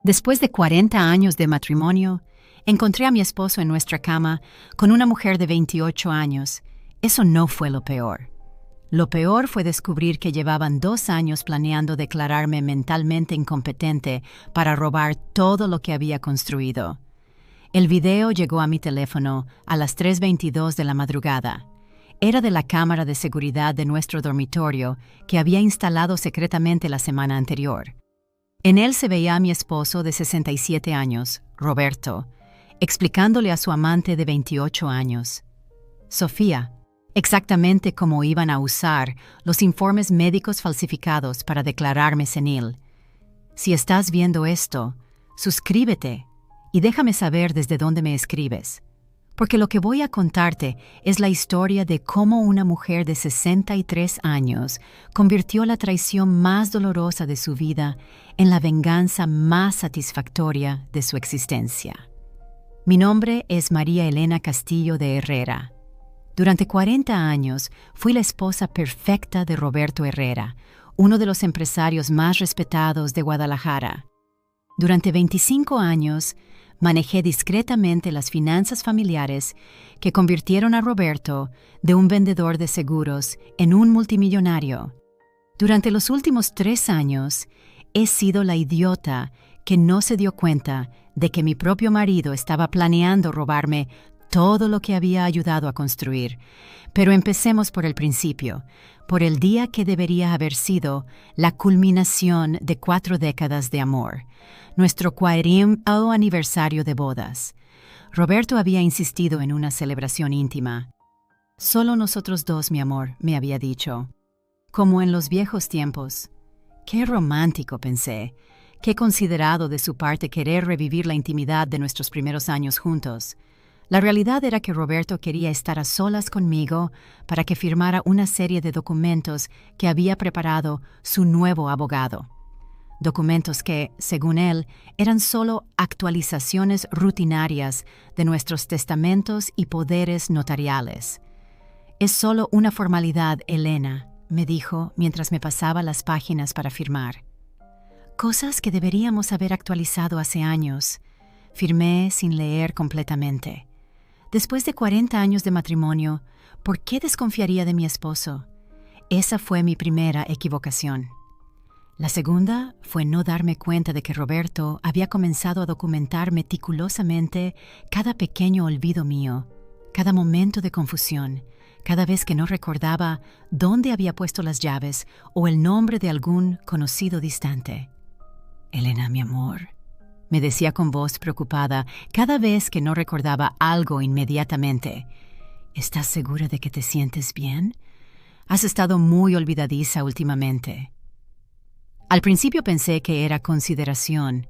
Después de 40 años de matrimonio, encontré a mi esposo en nuestra cama con una mujer de 28 años. Eso no fue lo peor. Lo peor fue descubrir que llevaban 2 años planeando declararme mentalmente incompetente para robar todo lo que había construido. El video llegó a mi teléfono a las 3:22 de la madrugada. Era de la cámara de seguridad de nuestro dormitorio que había instalado secretamente la semana anterior. En él se veía a mi esposo de 67 años, Roberto, explicándole a su amante de 28 años, Sofía, exactamente cómo iban a usar los informes médicos falsificados para declararme senil. Si estás viendo esto, suscríbete y déjame saber desde dónde me escribes, porque lo que voy a contarte es la historia de cómo una mujer de 63 años convirtió la traición más dolorosa de su vida en la venganza más satisfactoria de su existencia. Mi nombre es María Elena Castillo de Herrera. Durante 40 años fui la esposa perfecta de Roberto Herrera, uno de los empresarios más respetados de Guadalajara. Durante 25 años manejé discretamente las finanzas familiares que convirtieron a Roberto de un vendedor de seguros en un multimillonario. Durante los últimos 3 años he sido la idiota que no se dio cuenta de que mi propio marido estaba planeando robarme todo lo que había ayudado a construir. Pero empecemos por el principio, por el día que debería haber sido la culminación de 4 décadas de amor, nuestro 40º aniversario de bodas. Roberto había insistido en una celebración íntima. Solo nosotros dos, mi amor, me había dicho. Como en los viejos tiempos. Qué romántico, pensé. Qué considerado de su parte querer revivir la intimidad de nuestros primeros años juntos. La realidad era que Roberto quería estar a solas conmigo para que firmara una serie de documentos que había preparado su nuevo abogado. Documentos que, según él, eran solo actualizaciones rutinarias de nuestros testamentos y poderes notariales. «Es solo una formalidad, Elena», me dijo mientras me pasaba las páginas para firmar. «Cosas que deberíamos haber actualizado hace años». Firmé sin leer completamente. Después de 40 años de matrimonio, ¿por qué desconfiaría de mi esposo? Esa fue mi primera equivocación. La segunda fue no darme cuenta de que Roberto había comenzado a documentar meticulosamente cada pequeño olvido mío, cada momento de confusión, cada vez que no recordaba dónde había puesto las llaves o el nombre de algún conocido distante. «Elena, mi amor», me decía con voz preocupada cada vez que no recordaba algo inmediatamente. «¿Estás segura de que te sientes bien? Has estado muy olvidadiza últimamente». Al principio pensé que era consideración.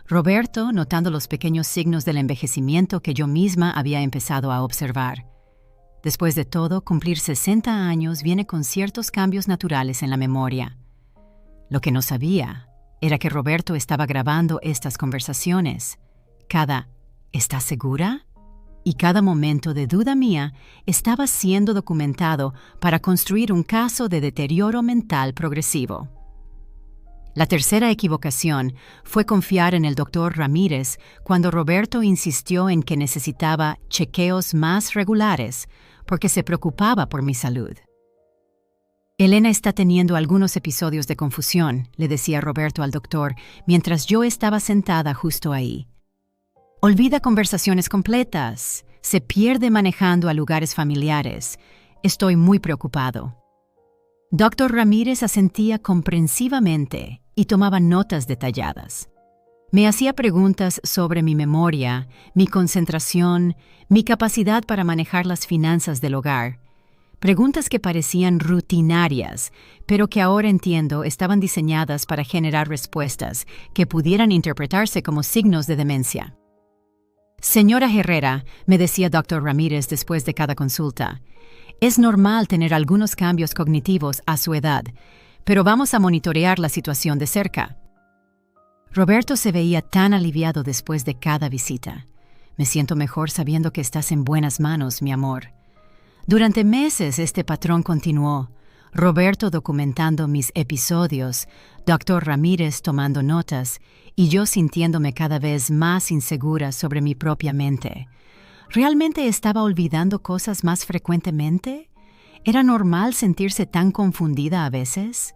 Roberto, notando los pequeños signos del envejecimiento que yo misma había empezado a observar. Después de todo, cumplir 60 años viene con ciertos cambios naturales en la memoria. Lo que no sabía era que Roberto estaba grabando estas conversaciones. Cada «¿estás segura?» y cada momento de duda mía estaba siendo documentado para construir un caso de deterioro mental progresivo. La tercera equivocación fue confiar en el doctor Ramírez cuando Roberto insistió en que necesitaba chequeos más regulares porque se preocupaba por mi salud. «Elena está teniendo algunos episodios de confusión», le decía Roberto al doctor mientras yo estaba sentada justo ahí. «Olvida conversaciones completas, se pierde manejando a lugares familiares. Estoy muy preocupado». Dr. Ramírez asentía comprensivamente y tomaba notas detalladas. Me hacía preguntas sobre mi memoria, mi concentración, mi capacidad para manejar las finanzas del hogar. Preguntas que parecían rutinarias, pero que ahora entiendo estaban diseñadas para generar respuestas que pudieran interpretarse como signos de demencia. «Señora Herrera», me decía Dr. Ramírez después de cada consulta, «es normal tener algunos cambios cognitivos a su edad, pero vamos a monitorear la situación de cerca». Roberto se veía tan aliviado después de cada visita. «Me siento mejor sabiendo que estás en buenas manos, mi amor». Durante meses este patrón continuó. Roberto documentando mis episodios, Dr. Ramírez tomando notas y yo sintiéndome cada vez más insegura sobre mi propia mente. ¿Realmente estaba olvidando cosas más frecuentemente? ¿Era normal sentirse tan confundida a veces?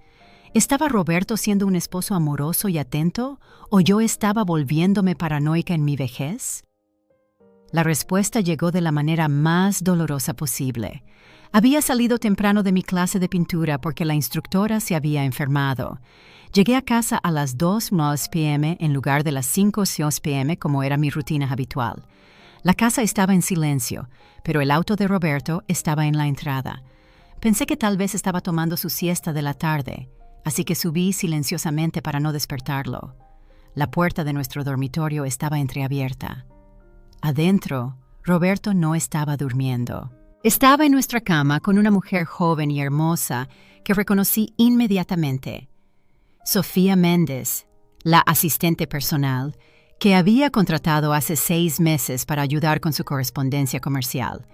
¿Estaba Roberto siendo un esposo amoroso y atento o yo estaba volviéndome paranoica en mi vejez? La respuesta llegó de la manera más dolorosa posible. Había salido temprano de mi clase de pintura porque la instructora se había enfermado. Llegué a casa a las 2 p.m. en lugar de las 5 p.m. como era mi rutina habitual. La casa estaba en silencio, pero el auto de Roberto estaba en la entrada. Pensé que tal vez estaba tomando su siesta de la tarde, así que subí silenciosamente para no despertarlo. La puerta de nuestro dormitorio estaba entreabierta. Adentro, Roberto no estaba durmiendo. Estaba en nuestra cama con una mujer joven y hermosa que reconocí inmediatamente. Sofía Méndez, la asistente personal, que había contratado hace 6 meses para ayudar con su correspondencia comercial.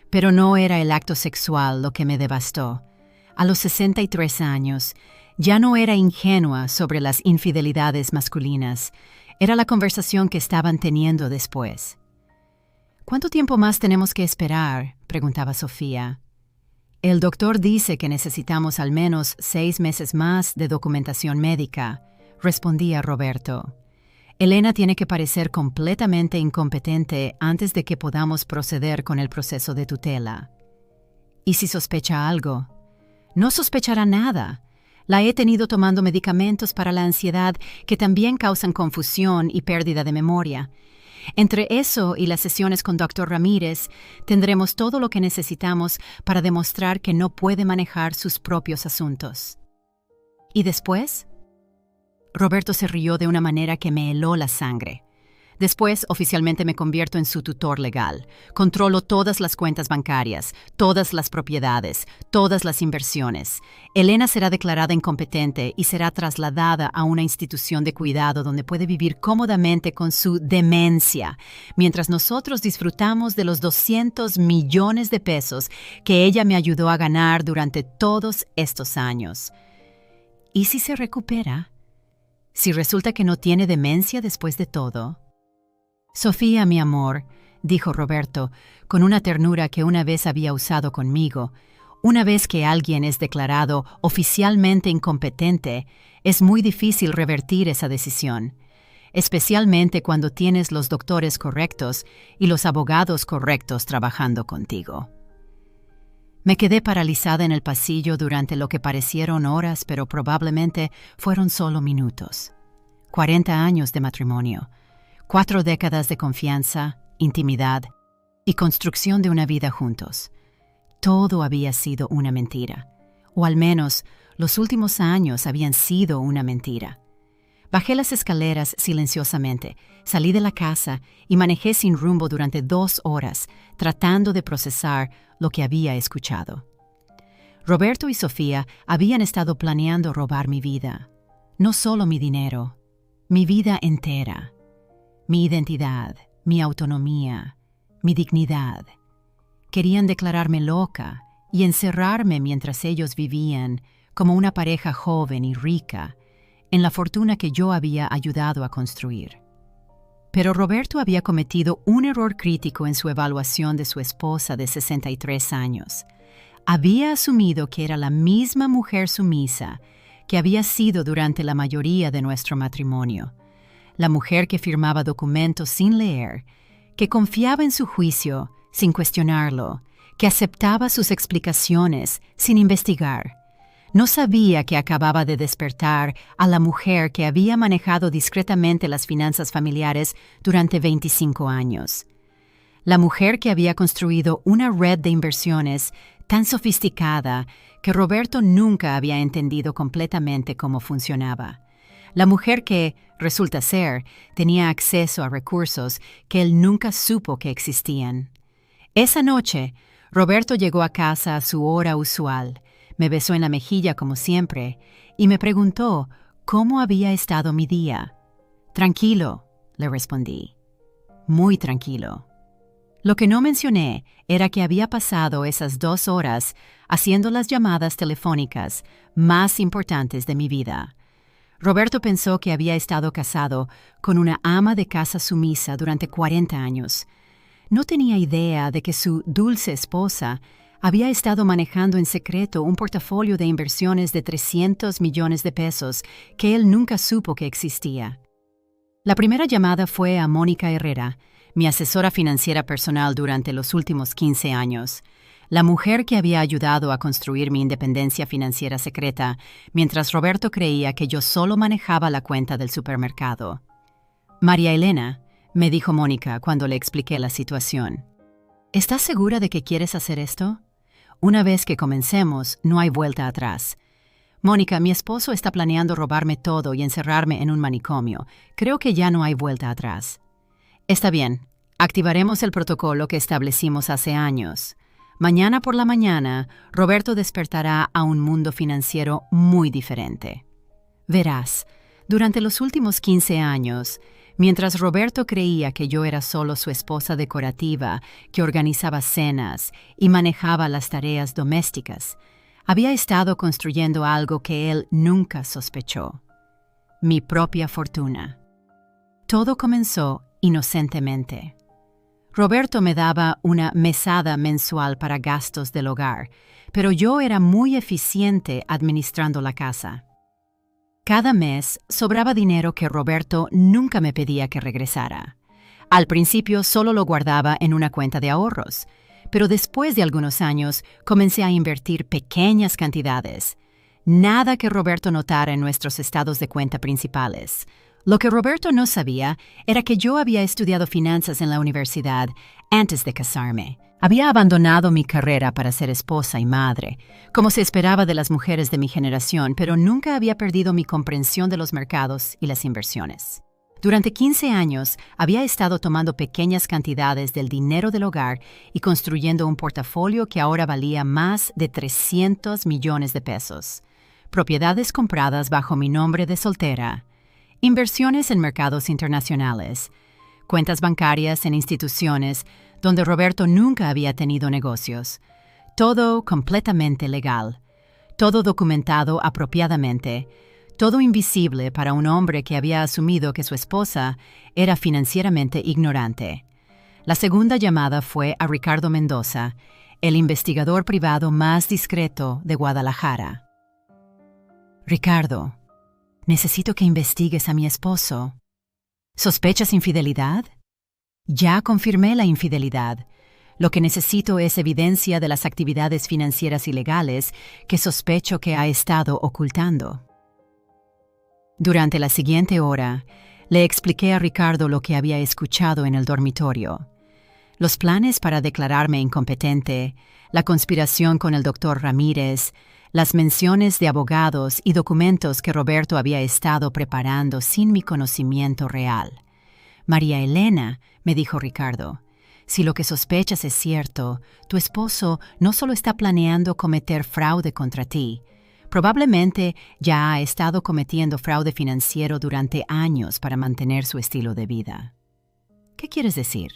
Pero no era el acto sexual lo que me devastó. A los 63 años, ya no era ingenua sobre las infidelidades masculinas. Era la conversación que estaban teniendo después. ¿Cuánto tiempo más tenemos que esperar?, preguntaba Sofía. El doctor dice que necesitamos al menos 6 meses más de documentación médica, respondía Roberto. Elena tiene que parecer completamente incompetente antes de que podamos proceder con el proceso de tutela. ¿Y si sospecha algo? No sospechará nada. La he tenido tomando medicamentos para la ansiedad que también causan confusión y pérdida de memoria. Entre eso y las sesiones con Dr. Ramírez, tendremos todo lo que necesitamos para demostrar que no puede manejar sus propios asuntos. ¿Y después? Roberto se rió de una manera que me heló la sangre. Después, oficialmente me convierto en su tutor legal. Controlo todas las cuentas bancarias, todas las propiedades, todas las inversiones. Elena será declarada incompetente y será trasladada a una institución de cuidado donde puede vivir cómodamente con su demencia, mientras nosotros disfrutamos de los 200 millones de pesos que ella me ayudó a ganar durante todos estos años. ¿Y si se recupera? Si resulta que no tiene demencia después de todo. Sofía, mi amor, dijo Roberto, con una ternura que una vez había usado conmigo, una vez que alguien es declarado oficialmente incompetente, es muy difícil revertir esa decisión, especialmente cuando tienes los doctores correctos y los abogados correctos trabajando contigo. Me quedé paralizada en el pasillo durante lo que parecieron horas, pero probablemente fueron solo minutos. 40 años de matrimonio. 4 décadas de confianza, intimidad y construcción de una vida juntos. Todo había sido una mentira, o al menos los últimos años habían sido una mentira. Bajé las escaleras silenciosamente, salí de la casa y manejé sin rumbo durante 2 horas, tratando de procesar lo que había escuchado. Roberto y Sofía habían estado planeando robar mi vida. No solo mi dinero, mi vida entera. Mi identidad, mi autonomía, mi dignidad. Querían declararme loca y encerrarme mientras ellos vivían como una pareja joven y rica en la fortuna que yo había ayudado a construir. Pero Roberto había cometido un error crítico en su evaluación de su esposa de 63 años. Había asumido que era la misma mujer sumisa que había sido durante la mayoría de nuestro matrimonio. La mujer que firmaba documentos sin leer, que confiaba en su juicio sin cuestionarlo, que aceptaba sus explicaciones sin investigar. No sabía que acababa de despertar a la mujer que había manejado discretamente las finanzas familiares durante 25 años. La mujer que había construido una red de inversiones tan sofisticada que Roberto nunca había entendido completamente cómo funcionaba. La mujer que, resulta ser, tenía acceso a recursos que él nunca supo que existían. Esa noche, Roberto llegó a casa a su hora usual, me besó en la mejilla como siempre y me preguntó cómo había estado mi día. Tranquilo, le respondí. Muy tranquilo. Lo que no mencioné era que había pasado esas 2 horas haciendo las llamadas telefónicas más importantes de mi vida. Roberto pensó que había estado casado con una ama de casa sumisa durante 40 años. No tenía idea de que su dulce esposa había estado manejando en secreto un portafolio de inversiones de 300 millones de pesos que él nunca supo que existía. La primera llamada fue a Mónica Herrera, mi asesora financiera personal durante los últimos 15 años, la mujer que había ayudado a construir mi independencia financiera secreta, mientras Roberto creía que yo solo manejaba la cuenta del supermercado. María Elena, me dijo Mónica cuando le expliqué la situación. ¿Estás segura de que quieres hacer esto? Una vez que comencemos, no hay vuelta atrás. Mónica, mi esposo está planeando robarme todo y encerrarme en un manicomio. Creo que ya no hay vuelta atrás. Está bien, activaremos el protocolo que establecimos hace años. Mañana por la mañana, Roberto despertará a un mundo financiero muy diferente. Verás, durante los últimos 15 años, mientras Roberto creía que yo era solo su esposa decorativa que organizaba cenas y manejaba las tareas domésticas, había estado construyendo algo que él nunca sospechó: mi propia fortuna. Todo comenzó inocentemente. Roberto me daba una mesada mensual para gastos del hogar, pero yo era muy eficiente administrando la casa. Cada mes sobraba dinero que Roberto nunca me pedía que regresara. Al principio solo lo guardaba en una cuenta de ahorros, pero después de algunos años comencé a invertir pequeñas cantidades. Nada que Roberto notara en nuestros estados de cuenta principales. Lo que Roberto no sabía era que yo había estudiado finanzas en la universidad antes de casarme. Había abandonado mi carrera para ser esposa y madre, como se esperaba de las mujeres de mi generación, pero nunca había perdido mi comprensión de los mercados y las inversiones. Durante 15 años había estado tomando pequeñas cantidades del dinero del hogar y construyendo un portafolio que ahora valía más de 300 millones de pesos. Propiedades compradas bajo mi nombre de soltera, inversiones en mercados internacionales, cuentas bancarias en instituciones donde Roberto nunca había tenido negocios. Todo completamente legal, todo documentado apropiadamente, todo invisible para un hombre que había asumido que su esposa era financieramente ignorante. La segunda llamada fue a Ricardo Mendoza, el investigador privado más discreto de Guadalajara. Ricardo, necesito que investigues a mi esposo. ¿Sospechas infidelidad? Ya confirmé la infidelidad. Lo que necesito es evidencia de las actividades financieras ilegales que sospecho que ha estado ocultando. Durante la siguiente hora, le expliqué a Ricardo lo que había escuchado en el dormitorio. Los planes para declararme incompetente, la conspiración con el doctor Ramírez, las menciones de abogados y documentos que Roberto había estado preparando sin mi conocimiento real. María Elena, me dijo Ricardo, si lo que sospechas es cierto, tu esposo no solo está planeando cometer fraude contra ti, probablemente ya ha estado cometiendo fraude financiero durante años para mantener su estilo de vida. ¿Qué quieres decir?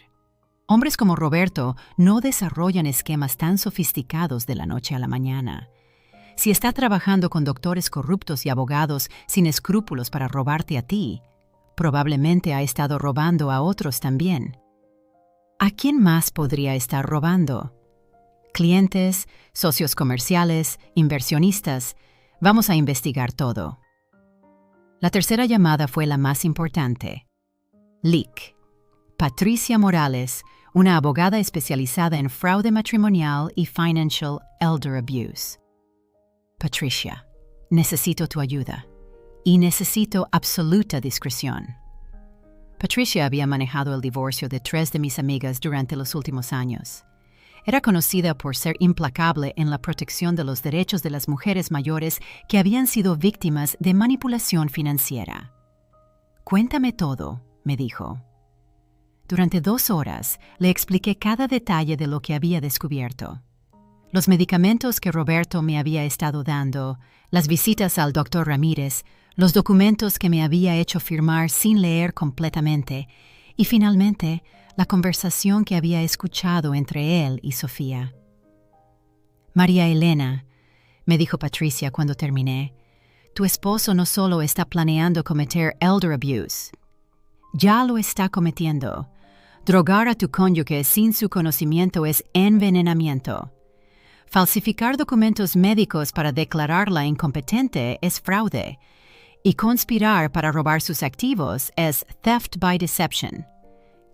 Hombres como Roberto no desarrollan esquemas tan sofisticados de la noche a la mañana. Si está trabajando con doctores corruptos y abogados sin escrúpulos para robarte a ti, probablemente ha estado robando a otros también. ¿A quién más podría estar robando? Clientes, socios comerciales, inversionistas. Vamos a investigar todo. La tercera llamada fue la más importante. Lic. Patricia Morales, una abogada especializada en fraude matrimonial y financial elder abuse. Patricia, necesito tu ayuda. Y necesito absoluta discreción. Patricia había manejado el divorcio de 3 de mis amigas durante los últimos años. Era conocida por ser implacable en la protección de los derechos de las mujeres mayores que habían sido víctimas de manipulación financiera. Cuéntame todo, me dijo. Durante 2 horas le expliqué cada detalle de lo que había descubierto. Los medicamentos que Roberto me había estado dando, las visitas al doctor Ramírez, los documentos que me había hecho firmar sin leer completamente Y finalmente, la conversación que había escuchado entre él y Sofía. «María Elena», me dijo Patricia cuando terminé, «tu esposo no solo está planeando cometer elder abuse, ya lo está cometiendo. Drogar a tu cónyuge sin su conocimiento es envenenamiento. Falsificar documentos médicos para declararla incompetente es fraude, y conspirar para robar sus activos es theft by deception.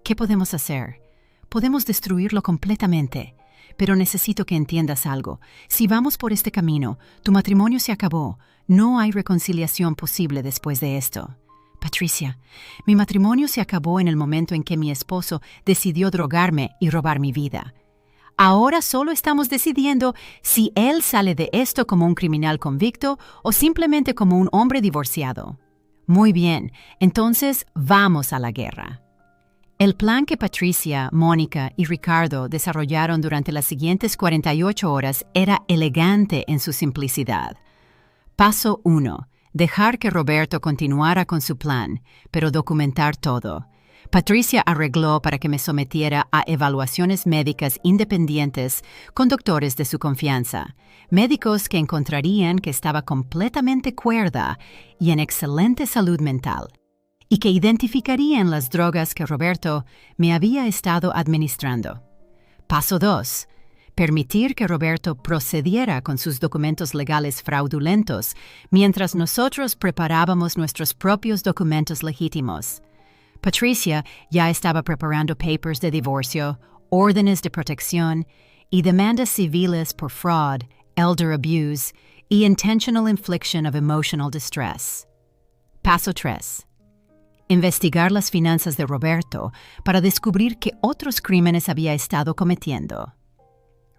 ¿Qué podemos hacer? Podemos destruirlo completamente, pero necesito que entiendas algo. Si vamos por este camino, tu matrimonio se acabó. No hay reconciliación posible después de esto. Patricia, mi matrimonio se acabó en el momento en que mi esposo decidió drogarme y robar mi vida. Ahora solo estamos decidiendo si él sale de esto como un criminal convicto o simplemente como un hombre divorciado. Muy bien, entonces vamos a la guerra. El plan que Patricia, Mónica y Ricardo desarrollaron durante las siguientes 48 horas era elegante en su simplicidad. Paso 1. Dejar que Roberto continuara con su plan, pero documentar todo. Patricia arregló para que me sometiera a evaluaciones médicas independientes con doctores de su confianza, médicos que encontrarían que estaba completamente cuerda y en excelente salud mental, y que identificarían las drogas que Roberto me había estado administrando. Paso 2. Permitir que Roberto procediera con sus documentos legales fraudulentos mientras nosotros preparábamos nuestros propios documentos legítimos. Patricia ya estaba preparando papers de divorcio, órdenes de protección y demandas civiles por fraud, elder abuse y intentional infliction of emotional distress. Paso 3. Investigar las finanzas de Roberto para descubrir qué otros crímenes había estado cometiendo.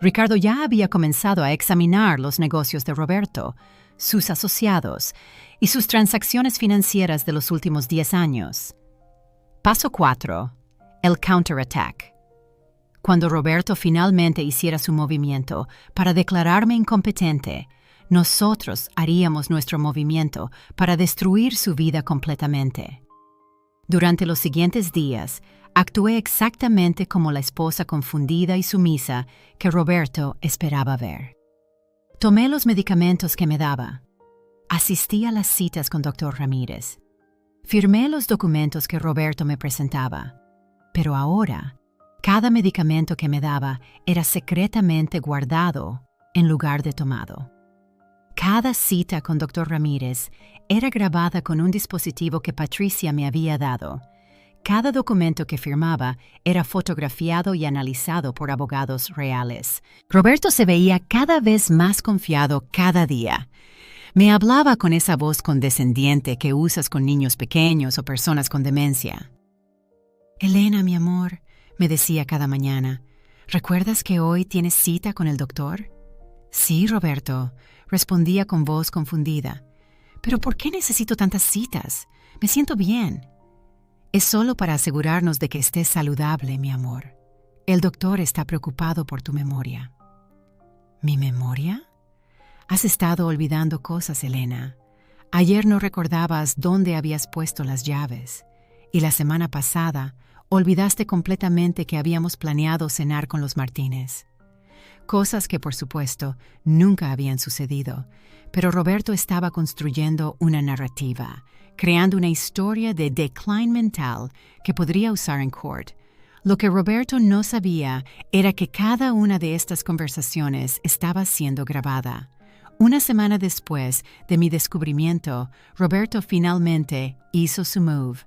Ricardo ya había comenzado a examinar los negocios de Roberto, sus asociados y sus transacciones financieras de los últimos 10 años. Paso 4. El counterattack. Cuando Roberto finalmente hiciera su movimiento para declararme incompetente, nosotros haríamos nuestro movimiento para destruir su vida completamente. Durante los siguientes días, actué exactamente como la esposa confundida y sumisa que Roberto esperaba ver. Tomé los medicamentos que me daba. Asistí a las citas con Dr. Ramírez. Firmé los documentos que Roberto me presentaba. Pero ahora, cada medicamento que me daba era secretamente guardado en lugar de tomado. Cada cita con Dr. Ramírez era grabada con un dispositivo que Patricia me había dado. Cada documento que firmaba era fotografiado y analizado por abogados reales. Roberto se veía cada vez más confiado cada día. Me hablaba con esa voz condescendiente que usas con niños pequeños o personas con demencia. «Elena, mi amor», me decía cada mañana, «¿recuerdas que hoy tienes cita con el doctor?» «Sí, Roberto», respondía con voz confundida. «¿Pero por qué necesito tantas citas? Me siento bien». «Es solo para asegurarnos de que estés saludable, mi amor. El doctor está preocupado por tu memoria». ¿Mi memoria? Has estado olvidando cosas, Elena. Ayer no recordabas dónde habías puesto las llaves. Y la semana pasada olvidaste completamente que habíamos planeado cenar con los Martínez. Cosas que, por supuesto, nunca habían sucedido. Pero Roberto estaba construyendo una narrativa, creando una historia de decline mental que podría usar en court. Lo que Roberto no sabía era que cada una de estas conversaciones estaba siendo grabada. Una semana después de mi descubrimiento, Roberto finalmente hizo su move.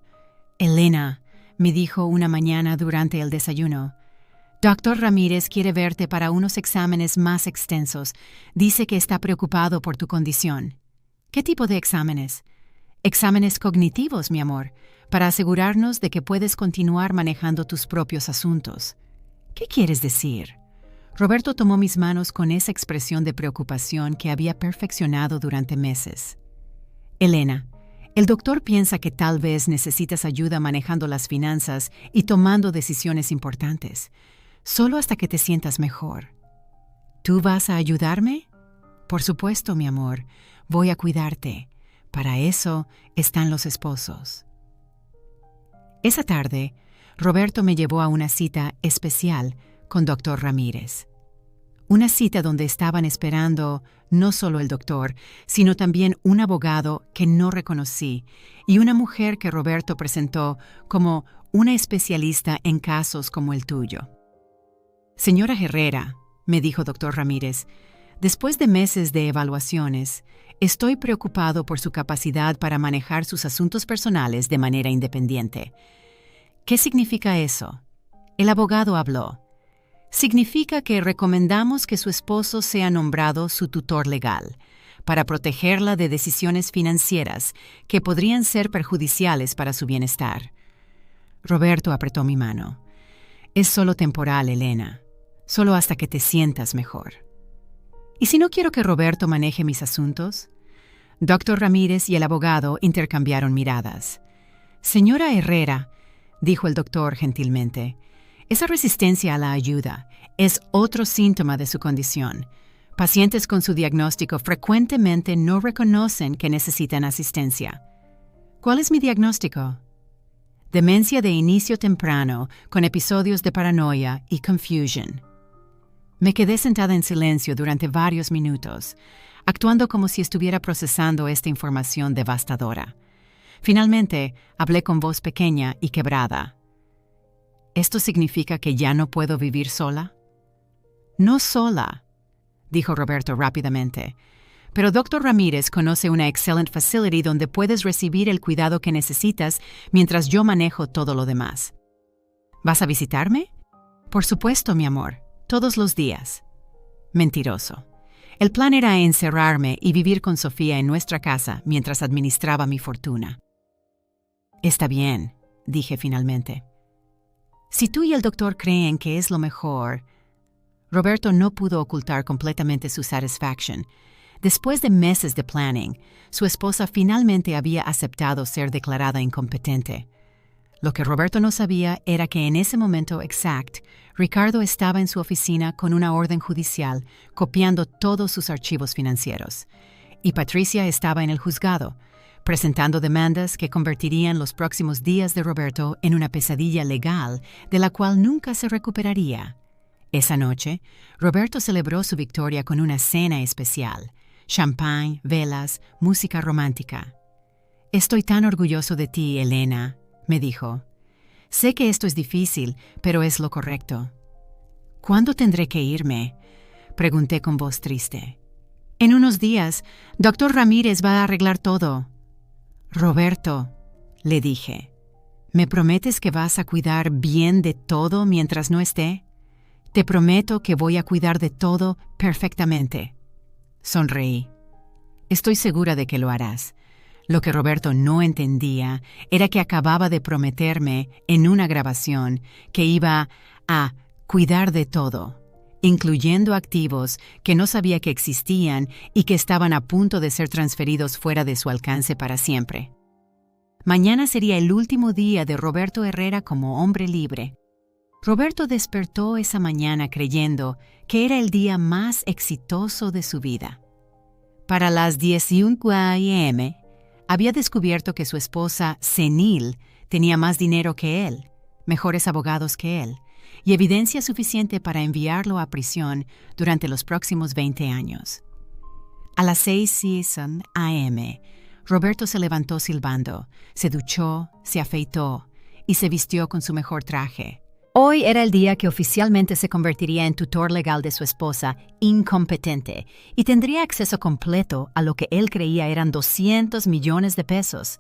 «Elena», me dijo una mañana durante el desayuno, «Dr. Ramírez quiere verte para unos exámenes más extensos. Dice que está preocupado por tu condición». «¿Qué tipo de exámenes?» «Exámenes cognitivos, mi amor, para asegurarnos de que puedes continuar manejando tus propios asuntos». «¿Qué quieres decir?» Roberto tomó mis manos con esa expresión de preocupación que había perfeccionado durante meses. «Elena, el doctor piensa que tal vez necesitas ayuda manejando las finanzas y tomando decisiones importantes, solo hasta que te sientas mejor». «¿Tú vas a ayudarme?» «Por supuesto, mi amor, voy a cuidarte. Para eso están los esposos». Esa tarde, Roberto me llevó a una cita especial con Dr. Ramírez. Una cita donde estaban esperando no solo el doctor, sino también un abogado que no reconocí y una mujer que Roberto presentó como una especialista en casos como el tuyo. Señora Herrera, me dijo Dr. Ramírez, después de meses de evaluaciones, estoy preocupado por su capacidad para manejar sus asuntos personales de manera independiente. ¿Qué significa eso? El abogado habló. Significa que recomendamos que su esposo sea nombrado su tutor legal, para protegerla de decisiones financieras que podrían ser perjudiciales para su bienestar. Roberto apretó mi mano. Es solo temporal, Elena. Solo hasta que te sientas mejor. ¿Y si no quiero que Roberto maneje mis asuntos? Dr. Ramírez y el abogado intercambiaron miradas. Señora Herrera, dijo el doctor gentilmente, esa resistencia a la ayuda es otro síntoma de su condición. Pacientes con su diagnóstico frecuentemente no reconocen que necesitan asistencia. ¿Cuál es mi diagnóstico? Demencia de inicio temprano, con episodios de paranoia y confusion. Me quedé sentada en silencio durante varios minutos, actuando como si estuviera procesando esta información devastadora. Finalmente, hablé con voz pequeña y quebrada. ¿Esto significa que ya no puedo vivir sola? No sola, dijo Roberto rápidamente. Pero Dr. Ramírez conoce una excelente facility donde puedes recibir el cuidado que necesitas mientras yo manejo todo lo demás. ¿Vas a visitarme? Por supuesto, mi amor, todos los días. Mentiroso. El plan era encerrarme y vivir con Sofía en nuestra casa mientras administraba mi fortuna. Está bien, dije finalmente. Si tú y el doctor creen que es lo mejor... Roberto no pudo ocultar completamente su satisfacción. Después de meses de planning, su esposa finalmente había aceptado ser declarada incompetente. Lo que Roberto no sabía era que en ese momento exacto, Ricardo estaba en su oficina con una orden judicial, copiando todos sus archivos financieros. Y Patricia estaba en el juzgado, presentando demandas que convertirían los próximos días de Roberto en una pesadilla legal de la cual nunca se recuperaría. Esa noche, Roberto celebró su victoria con una cena especial, champán, velas, música romántica. «Estoy tan orgulloso de ti, Elena», me dijo. «Sé que esto es difícil, pero es lo correcto». «¿Cuándo tendré que irme?», pregunté con voz triste. «En unos días, Dr. Ramírez va a arreglar todo». «Roberto», le dije, ¿me prometes que vas a cuidar bien de todo mientras no esté? Te prometo que voy a cuidar de todo perfectamente. Sonreí. Estoy segura de que lo harás. Lo que Roberto no entendía era que acababa de prometerme en una grabación que iba a cuidar de todo, incluyendo activos que no sabía que existían y que estaban a punto de ser transferidos fuera de su alcance para siempre. Mañana sería el último día de Roberto Herrera como hombre libre. Roberto despertó esa mañana creyendo que era el día más exitoso de su vida. Para las 10:05 a.m., había descubierto que su esposa, senil, tenía más dinero que él, mejores abogados que él, y evidencia suficiente para enviarlo a prisión durante los próximos 20 años. A las 6:00 a.m., Roberto se levantó silbando, se duchó, se afeitó y se vistió con su mejor traje. Hoy era el día que oficialmente se convertiría en tutor legal de su esposa, incompetente, y tendría acceso completo a lo que él creía eran 200 millones de pesos.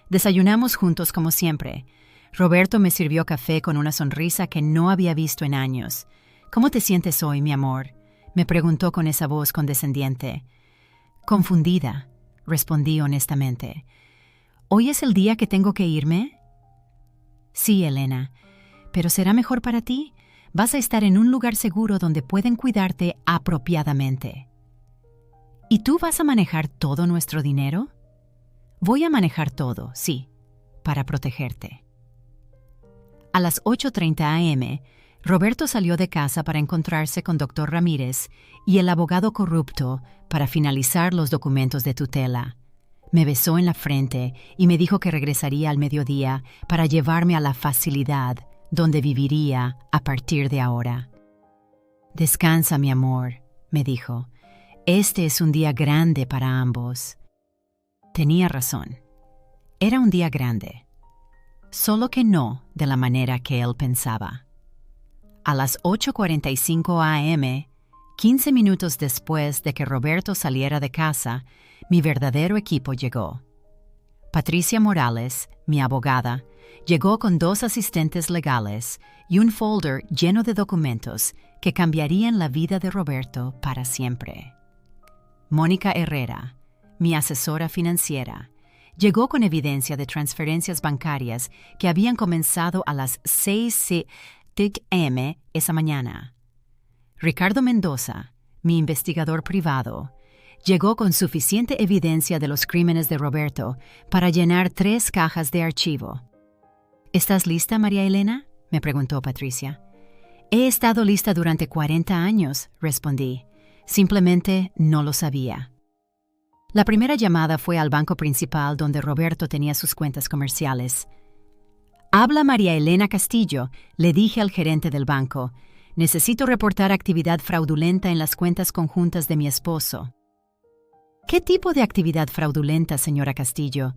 Desayunamos juntos como siempre. Roberto me sirvió café con una sonrisa que no había visto en años. «¿Cómo te sientes hoy, mi amor?», me preguntó con esa voz condescendiente. «Confundida», respondí honestamente. «¿Hoy es el día que tengo que irme?» «Sí, Elena. Pero será mejor para ti. Vas a estar en un lugar seguro donde pueden cuidarte apropiadamente». ¿Y tú vas a manejar todo nuestro dinero? Voy a manejar todo, sí, para protegerte. A las 8:30 a.m., Roberto salió de casa para encontrarse con Dr. Ramírez y el abogado corrupto para finalizar los documentos de tutela. Me besó en la frente y me dijo que regresaría al mediodía para llevarme a la facilidad donde viviría a partir de ahora. «Descansa, mi amor», me dijo. «Este es un día grande para ambos». Tenía razón. Era un día grande. Solo que no de la manera que él pensaba. A las 8:45 a.m., 15 minutos después de que Roberto saliera de casa, mi verdadero equipo llegó. Patricia Morales, mi abogada, llegó con 2 asistentes legales y un folder lleno de documentos que cambiarían la vida de Roberto para siempre. Mónica Herrera, mi asesora financiera, llegó con evidencia de transferencias bancarias que habían comenzado a las 6 a.m. esa mañana. Ricardo Mendoza, mi investigador privado, llegó con suficiente evidencia de los crímenes de Roberto para llenar 3 cajas de archivo. ¿Estás lista, María Elena?, me preguntó Patricia. He estado lista durante 40 años, respondí. Simplemente no lo sabía. La primera llamada fue al banco principal donde Roberto tenía sus cuentas comerciales. «Habla María Elena Castillo», le dije al gerente del banco. «Necesito reportar actividad fraudulenta en las cuentas conjuntas de mi esposo». «¿Qué tipo de actividad fraudulenta, señora Castillo?»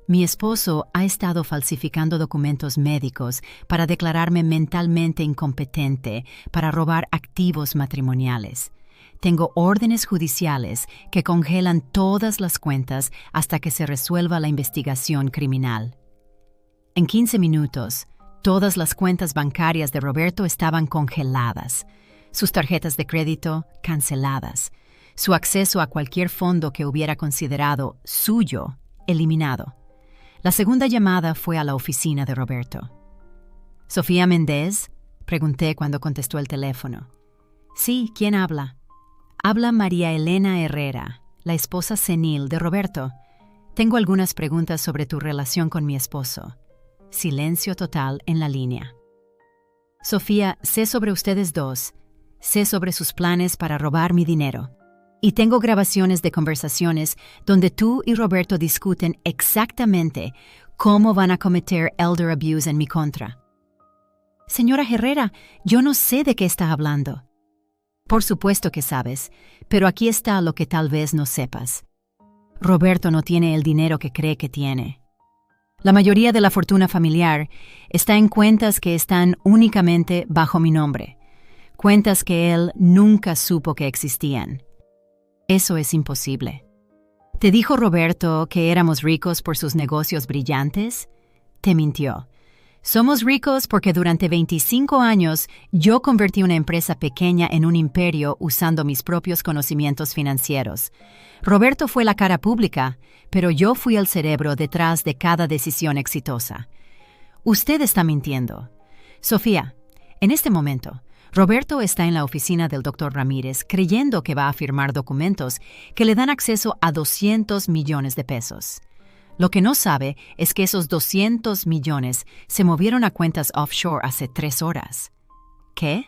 «Mi esposo ha estado falsificando documentos médicos para declararme mentalmente incompetente para robar activos matrimoniales. Tengo órdenes judiciales que congelan todas las cuentas hasta que se resuelva la investigación criminal». En 15 minutos, todas las cuentas bancarias de Roberto estaban congeladas, sus tarjetas de crédito canceladas, su acceso a cualquier fondo que hubiera considerado suyo eliminado. La segunda llamada fue a la oficina de Roberto. «¿Sofía Méndez?», pregunté cuando contestó el teléfono. «Sí, ¿quién habla?» «Habla María Elena Herrera, la esposa senil de Roberto. Tengo algunas preguntas sobre tu relación con mi esposo». Silencio total en la línea. «Sofía, sé sobre ustedes dos. Sé sobre sus planes para robar mi dinero. Y tengo grabaciones de conversaciones donde tú y Roberto discuten exactamente cómo van a cometer elder abuse en mi contra». «Señora Herrera, yo no sé de qué está hablando». «Por supuesto que sabes, pero aquí está lo que tal vez no sepas. Roberto no tiene el dinero que cree que tiene. La mayoría de la fortuna familiar está en cuentas que están únicamente bajo mi nombre, cuentas que él nunca supo que existían. Eso es imposible. ¿Te dijo Roberto que éramos ricos por sus negocios brillantes? Te mintió. Somos ricos porque durante 25 años yo convertí una empresa pequeña en un imperio usando mis propios conocimientos financieros. Roberto fue la cara pública, pero yo fui el cerebro detrás de cada decisión exitosa. Usted está mintiendo. Sofía, en este momento, Roberto está en la oficina del Dr. Ramírez creyendo que va a firmar documentos que le dan acceso a 200 millones de pesos. Lo que no sabe es que esos 200 millones se movieron a cuentas offshore hace 3 horas. ¿Qué?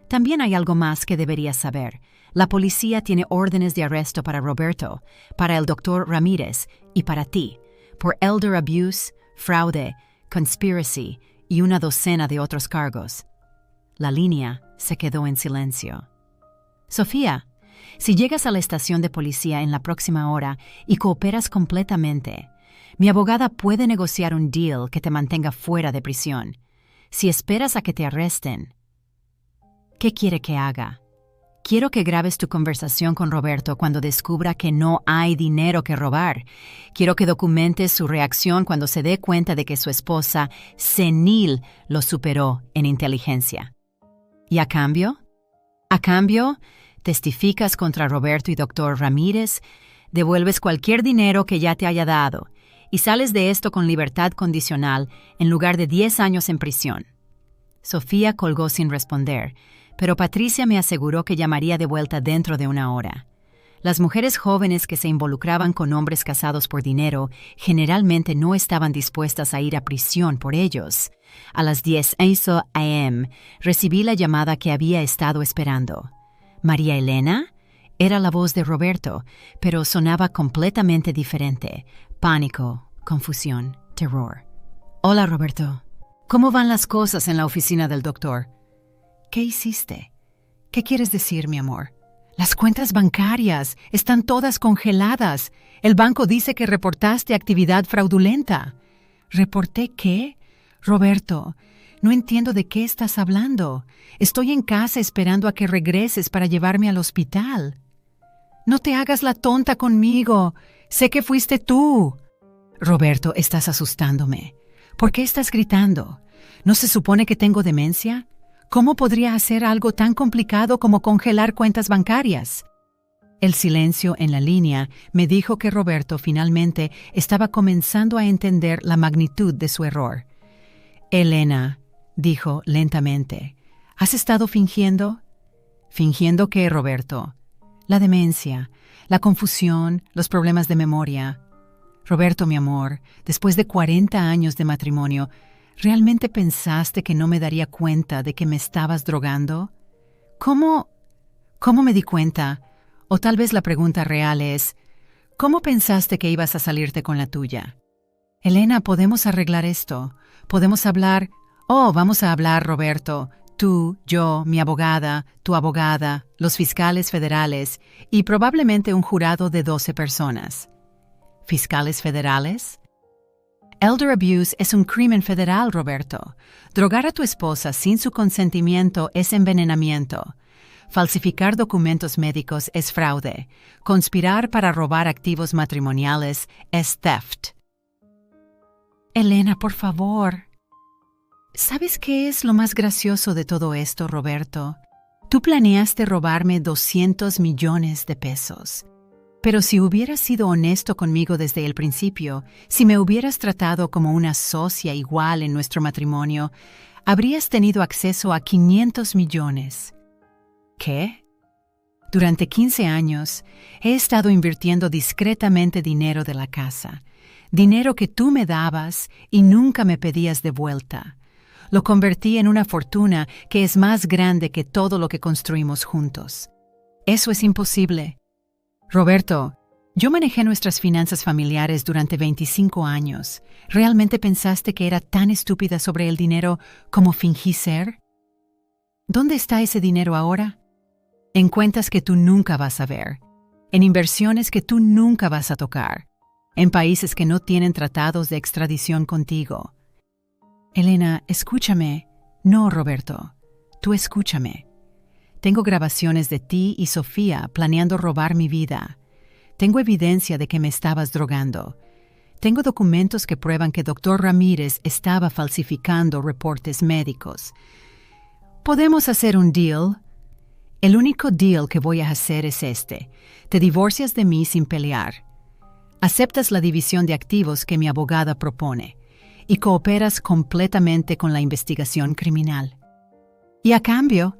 También hay algo más que deberías saber. La policía tiene órdenes de arresto para Roberto, para el Dr. Ramírez y para ti, por elder abuse, fraude, conspiracy y una docena de otros cargos. La línea se quedó en silencio. Sofía, si llegas a la estación de policía en la próxima hora y cooperas completamente, mi abogada puede negociar un deal que te mantenga fuera de prisión. Si esperas a que te arresten, ¿qué quiere que haga? Quiero que grabes tu conversación con Roberto cuando descubra que no hay dinero que robar. Quiero que documentes su reacción cuando se dé cuenta de que su esposa, senil, lo superó en inteligencia. ¿Y a cambio? A cambio, testificas contra Roberto y Dr. Ramírez, devuelves cualquier dinero que ya te haya dado y sales de esto con libertad condicional en lugar de 10 años en prisión. Sofía colgó sin responder, pero Patricia me aseguró que llamaría de vuelta dentro de 1 hora. Las mujeres jóvenes que se involucraban con hombres casados por dinero generalmente no estaban dispuestas a ir a prisión por ellos. A las 10 a.m. recibí la llamada que había estado esperando. ¿María Elena? Era la voz de Roberto, pero sonaba completamente diferente. Pánico, confusión, terror. «Hola, Roberto». ¿Cómo van las cosas en la oficina del doctor? ¿Qué hiciste? ¿Qué quieres decir, mi amor? Las cuentas bancarias están todas congeladas. El banco dice que reportaste actividad fraudulenta. ¿Reporté qué? Roberto, no entiendo de qué estás hablando. Estoy en casa esperando a que regreses para llevarme al hospital. No te hagas la tonta conmigo. Sé que fuiste tú. Roberto, estás asustándome. ¿Por qué estás gritando? ¿No se supone que tengo demencia? ¿Cómo podría hacer algo tan complicado como congelar cuentas bancarias? El silencio en la línea me dijo que Roberto finalmente estaba comenzando a entender la magnitud de su error. Elena, dijo lentamente, ¿has estado fingiendo? ¿Fingiendo qué, Roberto? La demencia, la confusión, los problemas de memoria. Roberto, mi amor, después de 40 años de matrimonio, ¿realmente pensaste que no me daría cuenta de que me estabas drogando? ¿Cómo me di cuenta? O tal vez la pregunta real es, ¿cómo pensaste que ibas a salirte con la tuya? Elena, podemos arreglar esto. Podemos hablar. Oh, vamos a hablar, Roberto. Tú, yo, mi abogada, tu abogada, los fiscales federales y probablemente un jurado de 12 personas. ¿Fiscales federales? Elder abuse es un crimen federal, Roberto. Drogar a tu esposa sin su consentimiento es envenenamiento. Falsificar documentos médicos es fraude. Conspirar para robar activos matrimoniales es theft. Elena, por favor. ¿Sabes qué es lo más gracioso de todo esto, Roberto? Tú planeaste robarme 200 millones de pesos. Pero si hubieras sido honesto conmigo desde el principio, si me hubieras tratado como una socia igual en nuestro matrimonio, habrías tenido acceso a 500 millones. ¿Qué? Durante 15 años he estado invirtiendo discretamente dinero de la casa, dinero que tú me dabas y nunca me pedías de vuelta. Lo convertí en una fortuna que es más grande que todo lo que construimos juntos. Eso es imposible. Roberto, yo manejé nuestras finanzas familiares durante 25 años. ¿Realmente pensaste que era tan estúpida sobre el dinero como fingí ser? ¿Dónde está ese dinero ahora? En cuentas que tú nunca vas a ver, en inversiones que tú nunca vas a tocar, en países que no tienen tratados de extradición contigo. Elena, escúchame. No, Roberto, tú escúchame. Tengo grabaciones de ti y Sofía planeando robar mi vida. Tengo evidencia de que me estabas drogando. Tengo documentos que prueban que Dr. Ramírez estaba falsificando reportes médicos. ¿Podemos hacer un deal? El único deal que voy a hacer es este. Te divorcias de mí sin pelear. Aceptas la división de activos que mi abogada propone y cooperas completamente con la investigación criminal. Y a cambio,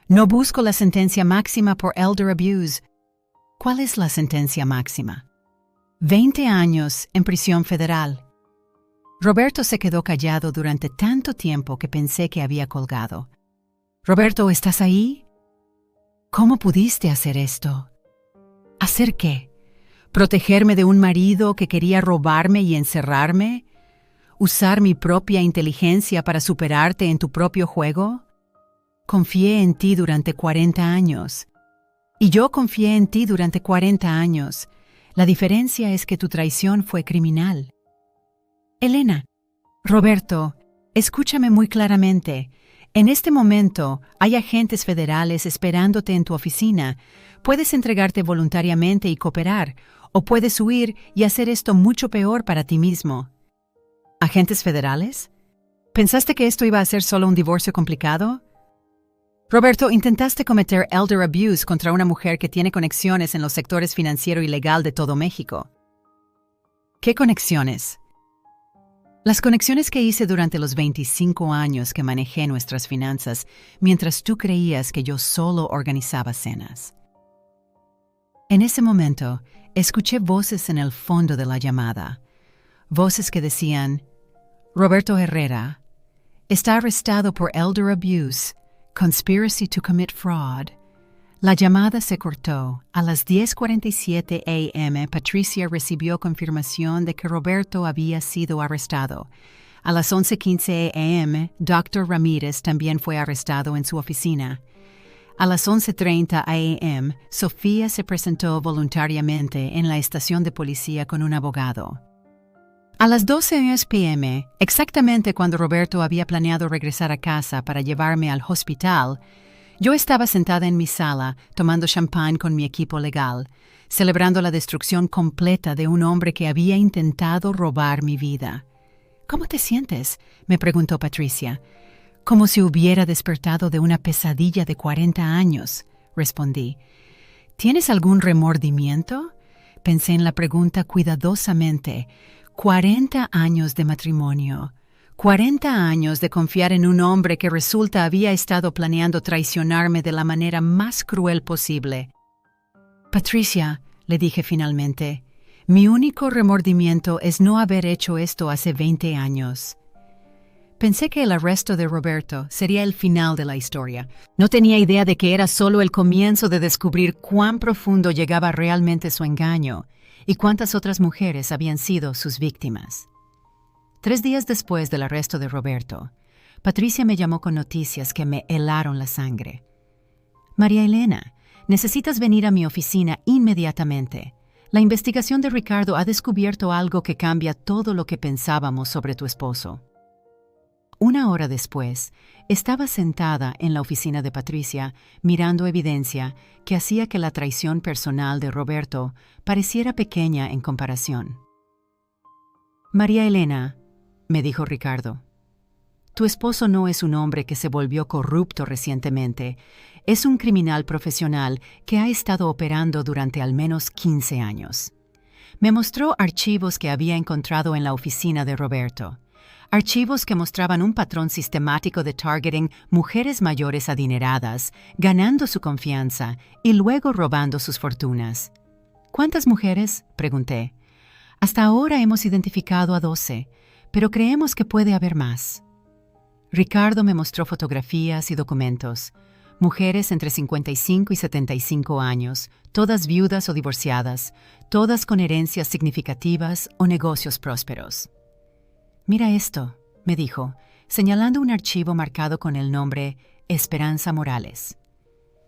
no busco la sentencia máxima por elder abuse. ¿Cuál es la sentencia máxima? 20 años en prisión federal. Roberto se quedó callado durante tanto tiempo que pensé que había colgado. Roberto, ¿estás ahí? ¿Cómo pudiste hacer esto? ¿Hacer qué? ¿Protegerme de un marido que quería robarme y encerrarme? ¿Usar mi propia inteligencia para superarte en tu propio juego? Confié en ti durante 40 años. Y yo confié en ti durante 40 años. La diferencia es que tu traición fue criminal. Elena, Roberto, escúchame muy claramente. En este momento hay agentes federales esperándote en tu oficina. Puedes entregarte voluntariamente y cooperar, o puedes huir y hacer esto mucho peor para ti mismo. ¿Agentes federales? ¿Pensaste que esto iba a ser solo un divorcio complicado? Roberto, intentaste cometer elder abuse contra una mujer que tiene conexiones en los sectores financiero y legal de todo México. ¿Qué conexiones? Las conexiones que hice durante los 25 años que manejé nuestras finanzas, mientras tú creías que yo solo organizaba cenas. En ese momento, escuché voces en el fondo de la llamada. Voces que decían, Roberto Herrera está arrestado por elder abuse, conspiracy to commit fraud. La llamada se cortó. A las 10:47 a.m. Patricia recibió confirmación de que Roberto había sido arrestado. A las 11:15 a.m., Dr. Ramírez también fue arrestado en su oficina. A las 11:30 a.m., Sofía se presentó voluntariamente en la estación de policía con un abogado. A las 12 p.m., exactamente cuando Roberto había planeado regresar a casa para llevarme al hospital, yo estaba sentada en mi sala tomando champán con mi equipo legal, celebrando la destrucción completa de un hombre que había intentado robar mi vida. ¿Cómo te sientes?, me preguntó Patricia. Como si hubiera despertado de una pesadilla de 40 años, respondí. ¿Tienes algún remordimiento? Pensé en la pregunta cuidadosamente. 40 años de matrimonio. 40 años de confiar en un hombre que resulta había estado planeando traicionarme de la manera más cruel posible. Patricia, le dije finalmente, mi único remordimiento es no haber hecho esto hace 20 años. Pensé que el arresto de Roberto sería el final de la historia. No tenía idea de que era solo el comienzo de descubrir cuán profundo llegaba realmente su engaño y cuántas otras mujeres habían sido sus víctimas. 3 días después del arresto de Roberto, Patricia me llamó con noticias que me helaron la sangre. María Elena, necesitas venir a mi oficina inmediatamente. La investigación de Ricardo ha descubierto algo que cambia todo lo que pensábamos sobre tu esposo. 1 hora después, estaba sentada en la oficina de Patricia, mirando evidencia que hacía que la traición personal de Roberto pareciera pequeña en comparación. María Elena, me dijo Ricardo, tu esposo no es un hombre que se volvió corrupto recientemente, es un criminal profesional que ha estado operando durante al menos 15 años. Me mostró archivos que había encontrado en la oficina de Roberto. Archivos que mostraban un patrón sistemático de targeting mujeres mayores adineradas, ganando su confianza y luego robando sus fortunas. ¿Cuántas mujeres?, pregunté. Hasta ahora hemos identificado a 12, pero creemos que puede haber más. Ricardo me mostró fotografías y documentos. Mujeres entre 55 y 75 años, todas viudas o divorciadas, todas con herencias significativas o negocios prósperos. Mira esto, me dijo, señalando un archivo marcado con el nombre Esperanza Morales.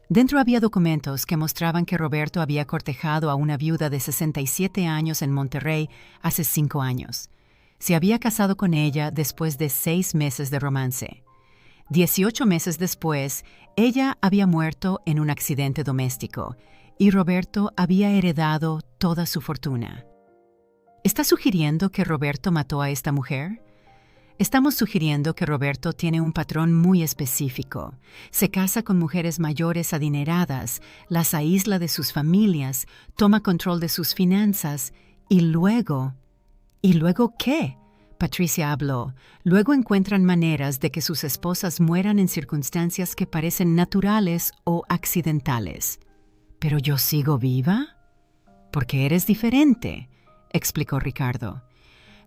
Dentro había documentos que mostraban que Roberto había cortejado a una viuda de 67 años en Monterrey hace 5 años. Se había casado con ella después de 6 meses de romance. 18 meses después, ella había muerto en un accidente doméstico y Roberto había heredado toda su fortuna. ¿Estás sugiriendo que Roberto mató a esta mujer? Estamos sugiriendo que Roberto tiene un patrón muy específico. Se casa con mujeres mayores adineradas, las aísla de sus familias, toma control de sus finanzas y luego... ¿Y luego qué? Patricia habló. Luego encuentran maneras de que sus esposas mueran en circunstancias que parecen naturales o accidentales. ¿Pero yo sigo viva? Porque eres diferente, explicó Ricardo.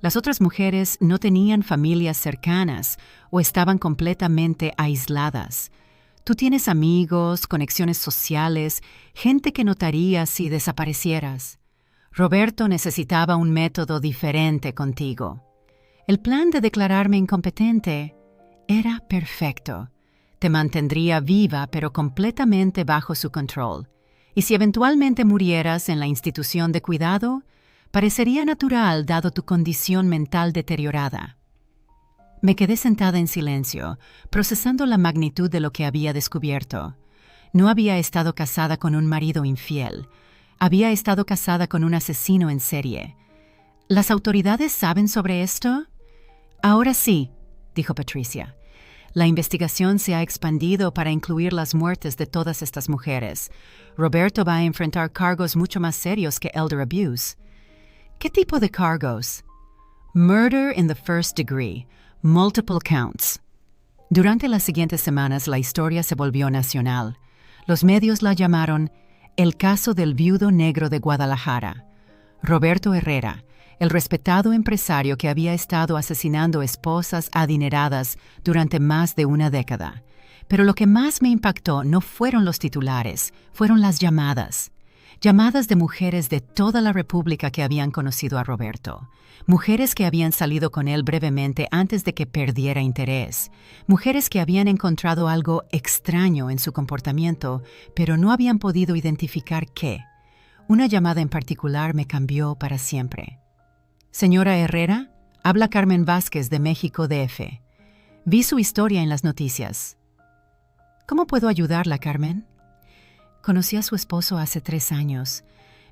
Las otras mujeres no tenían familias cercanas o estaban completamente aisladas. Tú tienes amigos, conexiones sociales, gente que notaría si desaparecieras. Roberto necesitaba un método diferente contigo. El plan de declararme incompetente era perfecto. Te mantendría viva pero completamente bajo su control. Y si eventualmente murieras en la institución de cuidado, parecería natural dado tu condición mental deteriorada. Me quedé sentada en silencio, procesando la magnitud de lo que había descubierto. No había estado casada con un marido infiel. Había estado casada con un asesino en serie. ¿Las autoridades saben sobre esto? Ahora sí, dijo Patricia. La investigación se ha expandido para incluir las muertes de todas estas mujeres. Roberto va a enfrentar cargos mucho más serios que elder abuse. ¿Qué tipo de cargos? Murder in the first degree, multiple counts. Durante las siguientes semanas la historia se volvió nacional. Los medios la llamaron el caso del viudo negro de Guadalajara. Roberto Herrera, el respetado empresario que había estado asesinando esposas adineradas durante más de una década. Pero lo que más me impactó no fueron los titulares, fueron las llamadas. llamadas de mujeres de toda la República que habían conocido a Roberto, mujeres que habían salido con él brevemente antes de que perdiera interés, mujeres que habían encontrado algo extraño en su comportamiento, pero no habían podido identificar qué. Una llamada en particular me cambió para siempre. Señora Herrera, habla Carmen Vázquez de México DF. Vi su historia en las noticias. ¿Cómo puedo ayudarla, Carmen? Conocí a su esposo hace 3 años.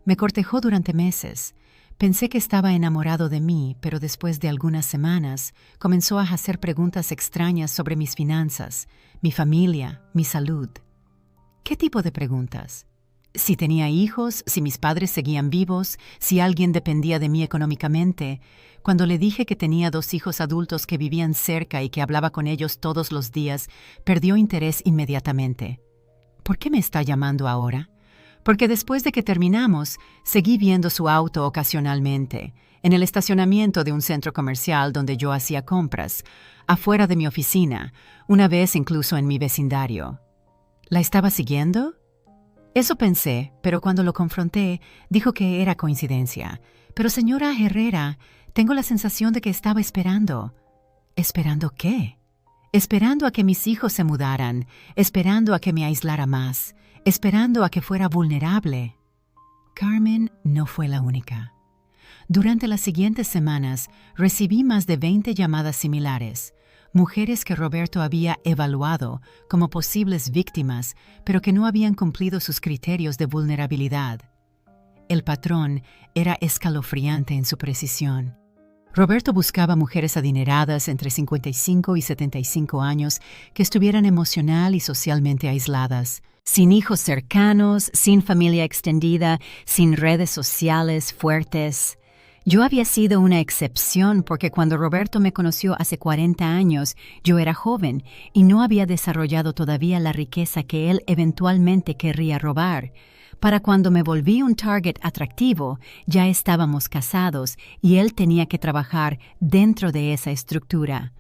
Me cortejó durante meses. Pensé que estaba enamorado de mí, pero después de algunas semanas comenzó a hacer preguntas extrañas sobre mis finanzas, mi familia, mi salud. ¿Qué tipo de preguntas? Si tenía hijos, si mis padres seguían vivos, si alguien dependía de mí económicamente. Cuando le dije que tenía 2 hijos adultos que vivían cerca y que hablaba con ellos todos los días, perdió interés inmediatamente. ¿Por qué me está llamando ahora? Porque después de que terminamos, seguí viendo su auto ocasionalmente, en el estacionamiento de un centro comercial donde yo hacía compras, afuera de mi oficina, una vez incluso en mi vecindario. ¿La estaba siguiendo? Eso pensé, pero cuando lo confronté, dijo que era coincidencia. Pero señora Herrera, tengo la sensación de que estaba esperando. ¿Esperando qué? Esperando a que mis hijos se mudaran, esperando a que me aislara más, esperando a que fuera vulnerable. Carmen no fue la única. Durante las siguientes semanas recibí más de 20 llamadas similares, mujeres que Roberto había evaluado como posibles víctimas, pero que no habían cumplido sus criterios de vulnerabilidad. El patrón era escalofriante en su precisión. Roberto buscaba mujeres adineradas entre 55 y 75 años que estuvieran emocional y socialmente aisladas, sin hijos cercanos, sin familia extendida, sin redes sociales fuertes. Yo había sido una excepción porque cuando Roberto me conoció hace 40 años, yo era joven y no había desarrollado todavía la riqueza que él eventualmente querría robar. Para cuando me volví un target atractivo, ya estábamos casados y él tenía que trabajar dentro de esa estructura.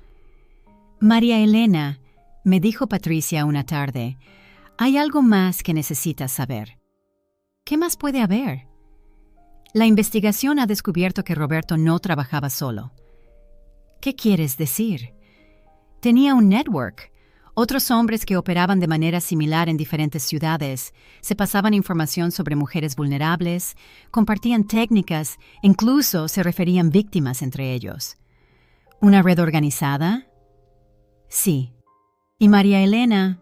María Elena, me dijo Patricia una tarde, hay algo más que necesitas saber. ¿Qué más puede haber? La investigación ha descubierto que Roberto no trabajaba solo. ¿Qué quieres decir? Tenía un network. Otros hombres que operaban de manera similar en diferentes ciudades, se pasaban información sobre mujeres vulnerables, compartían técnicas, incluso se referían víctimas entre ellos. ¿Una red organizada? Sí. Y María Elena,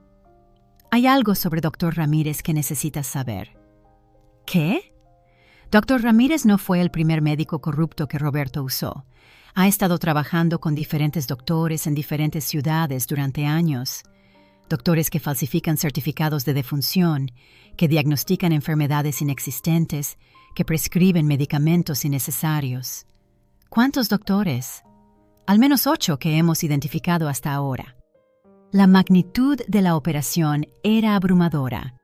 hay algo sobre Dr. Ramírez que necesitas saber. ¿Qué? Dr. Ramírez no fue el primer médico corrupto que Roberto usó. Ha estado trabajando con diferentes doctores en diferentes ciudades durante años. Doctores que falsifican certificados de defunción, que diagnostican enfermedades inexistentes, que prescriben medicamentos innecesarios. ¿Cuántos doctores? Al menos 8 que hemos identificado hasta ahora. La magnitud de la operación era abrumadora.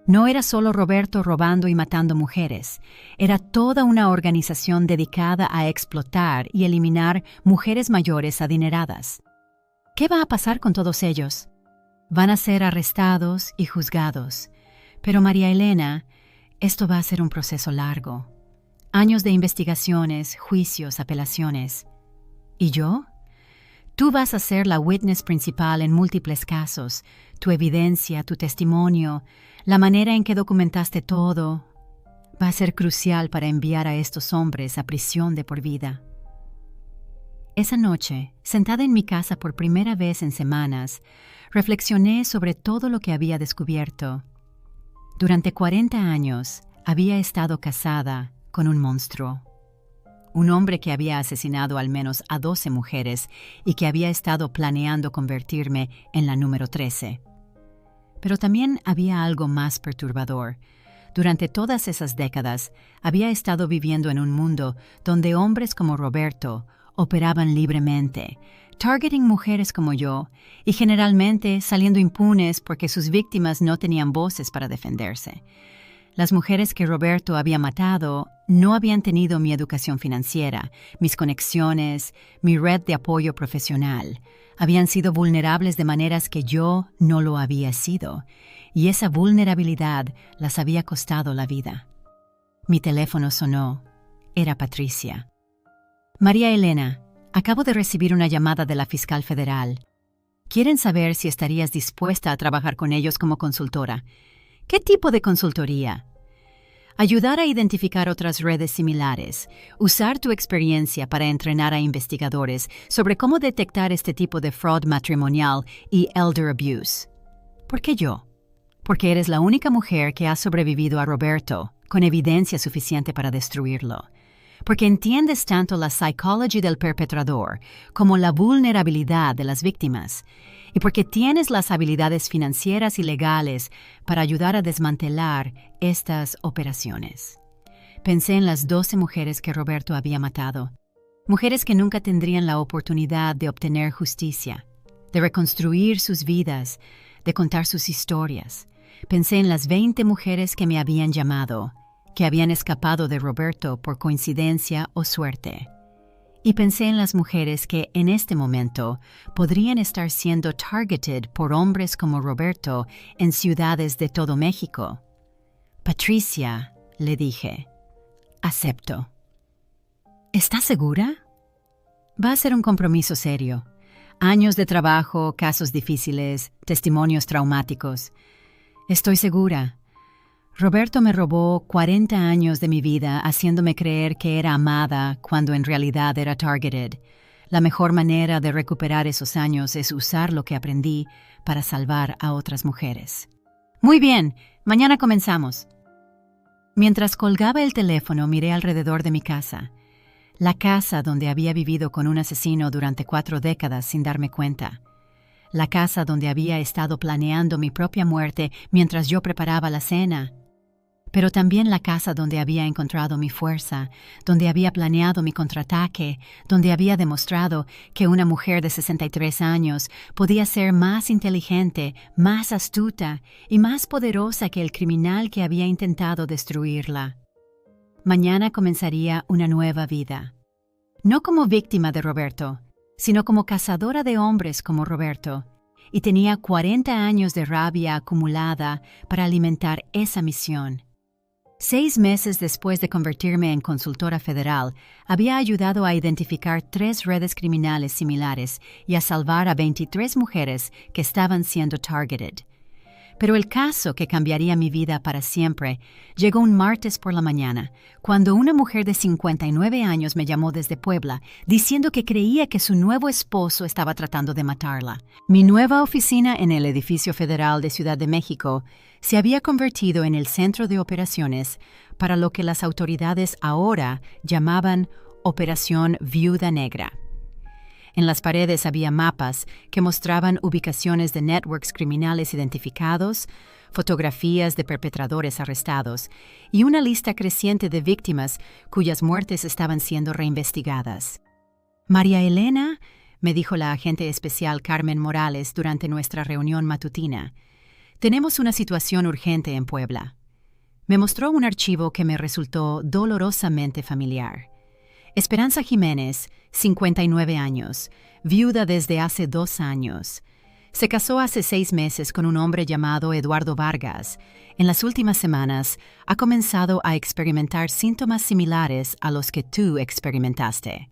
No era solo Roberto robando y matando mujeres, era toda una organización dedicada a explotar y eliminar mujeres mayores adineradas. ¿Qué va a pasar con todos ellos? Van a ser arrestados y juzgados. Pero María Elena, esto va a ser un proceso largo. Años de investigaciones, juicios, apelaciones. ¿Y yo? Tú vas a ser la witness principal en múltiples casos. Tu evidencia, tu testimonio, la manera en que documentaste todo, va a ser crucial para enviar a estos hombres a prisión de por vida. Esa noche, sentada en mi casa por primera vez en semanas, reflexioné sobre todo lo que había descubierto. Durante 40 años había estado casada con un monstruo. Un hombre que había asesinado al menos a 12 mujeres y que había estado planeando convertirme en la número 13. Pero también había algo más perturbador. Durante todas esas décadas, había estado viviendo en un mundo donde hombres como Roberto operaban libremente, targeting mujeres como yo, y generalmente saliendo impunes porque sus víctimas no tenían voces para defenderse. Las mujeres que Roberto había matado no habían tenido mi educación financiera, mis conexiones, mi red de apoyo profesional. Habían sido vulnerables de maneras que yo no lo había sido, y esa vulnerabilidad las había costado la vida. Mi teléfono sonó. Era Patricia. María Elena, acabo de recibir una llamada de la fiscal federal. Quieren saber si estarías dispuesta a trabajar con ellos como consultora. ¿Qué tipo de consultoría? Ayudar a identificar otras redes similares, usar tu experiencia para entrenar a investigadores sobre cómo detectar este tipo de fraud matrimonial y elder abuse. ¿Por qué yo? Porque eres la única mujer que ha sobrevivido a Roberto, con evidencia suficiente para destruirlo. Porque entiendes tanto la psicología del perpetrador como la vulnerabilidad de las víctimas, y porque tienes las habilidades financieras y legales para ayudar a desmantelar estas operaciones. Pensé en las 12 mujeres que Roberto había matado, mujeres que nunca tendrían la oportunidad de obtener justicia, de reconstruir sus vidas, de contar sus historias. Pensé en las 20 mujeres que me habían llamado, que habían escapado de Roberto por coincidencia o suerte. Y pensé en las mujeres que en este momento podrían estar siendo targeted por hombres como Roberto en ciudades de todo México. Patricia, le dije, acepto. ¿Estás segura? Va a ser un compromiso serio. Años de trabajo, casos difíciles, testimonios traumáticos. Estoy segura. Roberto me robó 40 años de mi vida haciéndome creer que era amada cuando en realidad era targeted. La mejor manera de recuperar esos años es usar lo que aprendí para salvar a otras mujeres. Muy bien, mañana comenzamos. Mientras colgaba el teléfono miré alrededor de mi casa. La casa donde había vivido con un asesino durante 4 décadas sin darme cuenta. La casa donde había estado planeando mi propia muerte mientras yo preparaba la cena. Pero también la casa donde había encontrado mi fuerza, donde había planeado mi contraataque, donde había demostrado que una mujer de 63 años podía ser más inteligente, más astuta y más poderosa que el criminal que había intentado destruirla. Mañana comenzaría una nueva vida. No como víctima de Roberto, sino como cazadora de hombres como Roberto, y tenía 40 años de rabia acumulada para alimentar esa misión. 6 meses después de convertirme en consultora federal, había ayudado a identificar 3 redes criminales similares y a salvar a 23 mujeres que estaban siendo targeted. Pero el caso que cambiaría mi vida para siempre llegó un martes por la mañana, cuando una mujer de 59 años me llamó desde Puebla, diciendo que creía que su nuevo esposo estaba tratando de matarla. Mi nueva oficina en el edificio federal de Ciudad de México se había convertido en el centro de operaciones para lo que las autoridades ahora llamaban Operación Viuda Negra. En las paredes había mapas que mostraban ubicaciones de networks criminales identificados, fotografías de perpetradores arrestados y una lista creciente de víctimas cuyas muertes estaban siendo reinvestigadas. María Elena, me dijo la agente especial Carmen Morales durante nuestra reunión matutina, tenemos una situación urgente en Puebla. Me mostró un archivo que me resultó dolorosamente familiar. Esperanza Jiménez, 59 años, viuda desde hace 2 años. Se casó hace 6 meses con un hombre llamado Eduardo Vargas. En las últimas semanas ha comenzado a experimentar síntomas similares a los que tú experimentaste.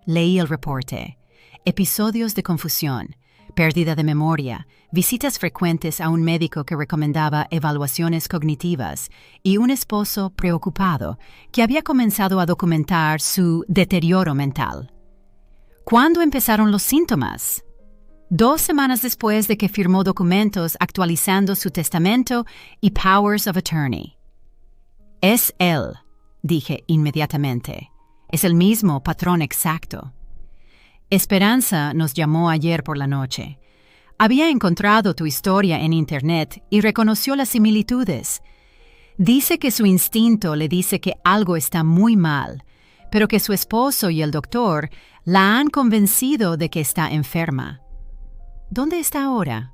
Leí el reporte. Episodios de confusión, pérdida de memoria, visitas frecuentes a un médico que recomendaba evaluaciones cognitivas y un esposo preocupado que había comenzado a documentar su deterioro mental. ¿Cuándo empezaron los síntomas? 2 semanas después de que firmó documentos actualizando su testamento y powers of attorney. Es él, dije inmediatamente. Es el mismo patrón exacto. Esperanza nos llamó ayer por la noche. Había encontrado tu historia en Internet y reconoció las similitudes. Dice que su instinto le dice que algo está muy mal, pero que su esposo y el doctor la han convencido de que está enferma. ¿Dónde está ahora?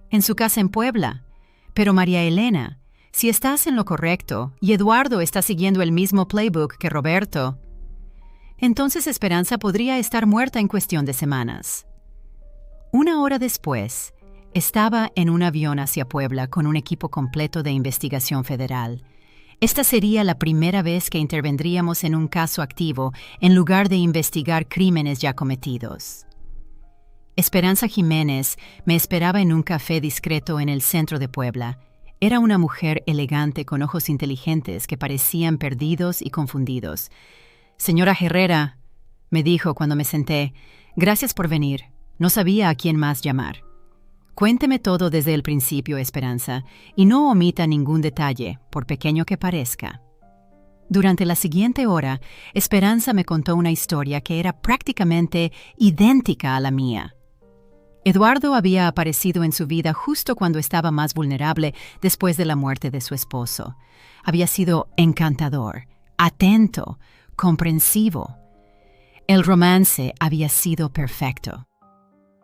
En su casa en Puebla. Pero María Elena, si estás en lo correcto y Eduardo está siguiendo el mismo playbook que Roberto, entonces Esperanza podría estar muerta en cuestión de semanas. 1 hora después, estaba en un avión hacia Puebla con un equipo completo de investigación federal. Esta sería la primera vez que intervendríamos en un caso activo en lugar de investigar crímenes ya cometidos. Esperanza Jiménez me esperaba en un café discreto en el centro de Puebla. Era una mujer elegante con ojos inteligentes que parecían perdidos y confundidos. «Señora Herrera», me dijo cuando me senté, «gracias por venir. No sabía a quién más llamar». «Cuénteme todo desde el principio, Esperanza, y no omita ningún detalle, por pequeño que parezca». Durante la siguiente hora, Esperanza me contó una historia que era prácticamente idéntica a la mía. Eduardo había aparecido en su vida justo cuando estaba más vulnerable después de la muerte de su esposo. Había sido encantador, atento, comprensivo. El romance había sido perfecto.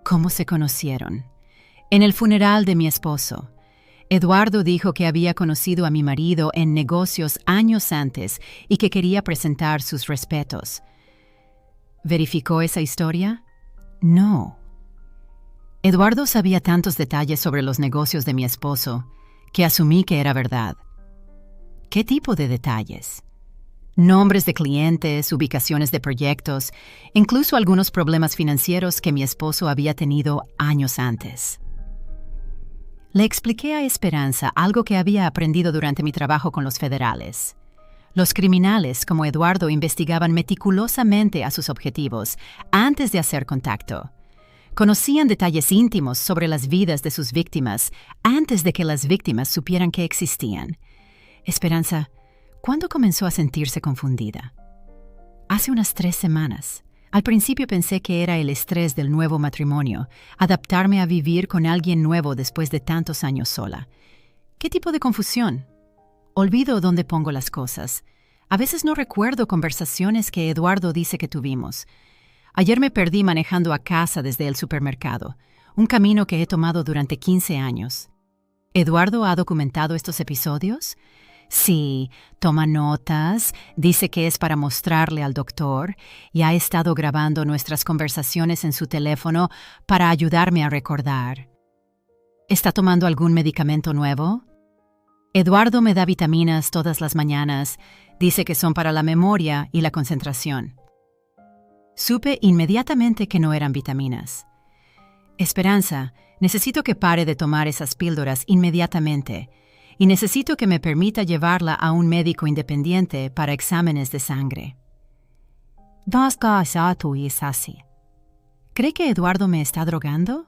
¿Cómo se conocieron? En el funeral de mi esposo. Eduardo dijo que había conocido a mi marido en negocios años antes y que quería presentar sus respetos. ¿Verificó esa historia? No. Eduardo sabía tantos detalles sobre los negocios de mi esposo que asumí que era verdad. ¿Qué tipo de detalles? Nombres de clientes, ubicaciones de proyectos, incluso algunos problemas financieros que mi esposo había tenido años antes. Le expliqué a Esperanza algo que había aprendido durante mi trabajo con los federales. Los criminales, como Eduardo, investigaban meticulosamente a sus objetivos antes de hacer contacto. Conocían detalles íntimos sobre las vidas de sus víctimas antes de que las víctimas supieran que existían. Esperanza, ¿cuándo comenzó a sentirse confundida? Hace unas 3 semanas. Al principio pensé que era el estrés del nuevo matrimonio, adaptarme a vivir con alguien nuevo después de tantos años sola. ¿Qué tipo de confusión? Olvido dónde pongo las cosas. A veces no recuerdo conversaciones que Eduardo dice que tuvimos. Ayer me perdí manejando a casa desde el supermercado, un camino que he tomado durante 15 años. ¿Eduardo ha documentado estos episodios? Sí, toma notas, dice que es para mostrarle al doctor y ha estado grabando nuestras conversaciones en su teléfono para ayudarme a recordar. ¿Está tomando algún medicamento nuevo? Eduardo me da vitaminas todas las mañanas, dice que son para la memoria y la concentración. Supe inmediatamente que no eran vitaminas. Esperanza, necesito que pare de tomar esas píldoras inmediatamente y necesito que me permita llevarla a un médico independiente para exámenes de sangre. ¿Cree que Eduardo me está drogando?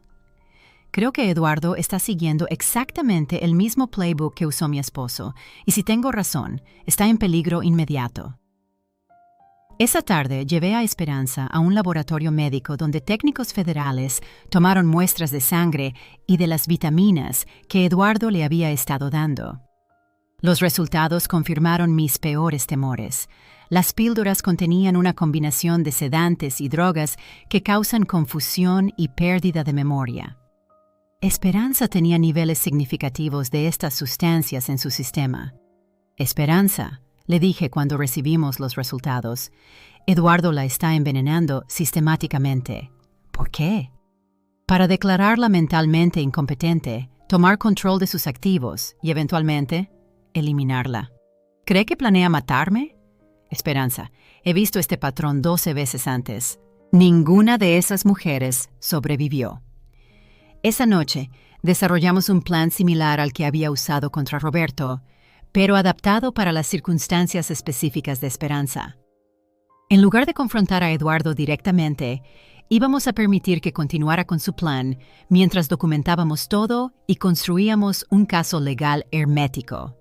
Creo que Eduardo está siguiendo exactamente el mismo playbook que usó mi esposo, y si tengo razón, está en peligro inmediato. Esa tarde llevé a Esperanza a un laboratorio médico donde técnicos federales tomaron muestras de sangre y de las vitaminas que Eduardo le había estado dando. Los resultados confirmaron mis peores temores. Las píldoras contenían una combinación de sedantes y drogas que causan confusión y pérdida de memoria. Esperanza tenía niveles significativos de estas sustancias en su sistema. Esperanza, le dije cuando recibimos los resultados, Eduardo la está envenenando sistemáticamente. ¿Por qué? Para declararla mentalmente incompetente, tomar control de sus activos y, eventualmente, eliminarla. ¿Cree que planea matarme? Esperanza, he visto este patrón 12 veces antes. Ninguna de esas mujeres sobrevivió. Esa noche, desarrollamos un plan similar al que había usado contra Roberto, pero adaptado para las circunstancias específicas de Esperanza. En lugar de confrontar a Eduardo directamente, íbamos a permitir que continuara con su plan mientras documentábamos todo y construíamos un caso legal hermético.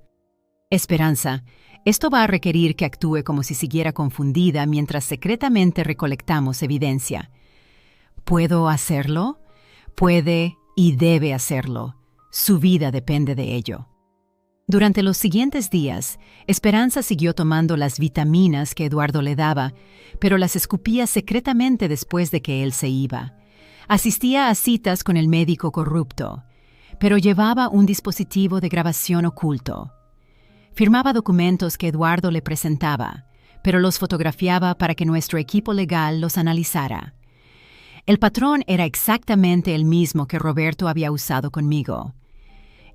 Esperanza, esto va a requerir que actúe como si siguiera confundida mientras secretamente recolectamos evidencia. ¿Puedo hacerlo? Puede y debe hacerlo. Su vida depende de ello. Durante los siguientes días, Esperanza siguió tomando las vitaminas que Eduardo le daba, pero las escupía secretamente después de que él se iba. Asistía a citas con el médico corrupto, pero llevaba un dispositivo de grabación oculto. Firmaba documentos que Eduardo le presentaba, pero los fotografiaba para que nuestro equipo legal los analizara. El patrón era exactamente el mismo que Roberto había usado conmigo.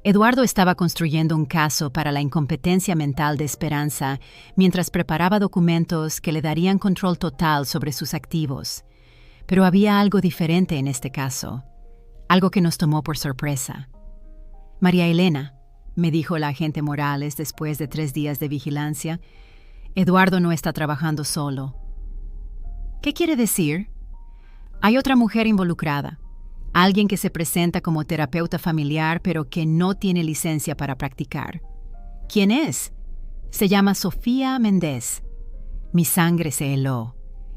Eduardo estaba construyendo un caso para la incompetencia mental de Esperanza mientras preparaba documentos que le darían control total sobre sus activos. Pero había algo diferente en este caso, algo que nos tomó por sorpresa. María Elena, me dijo la agente Morales después de 3 días de vigilancia, Eduardo no está trabajando solo. ¿Qué quiere decir? Hay otra mujer involucrada, alguien que se presenta como terapeuta familiar pero que no tiene licencia para practicar. ¿Quién es? Se llama Sofía Méndez. Mi sangre se heló.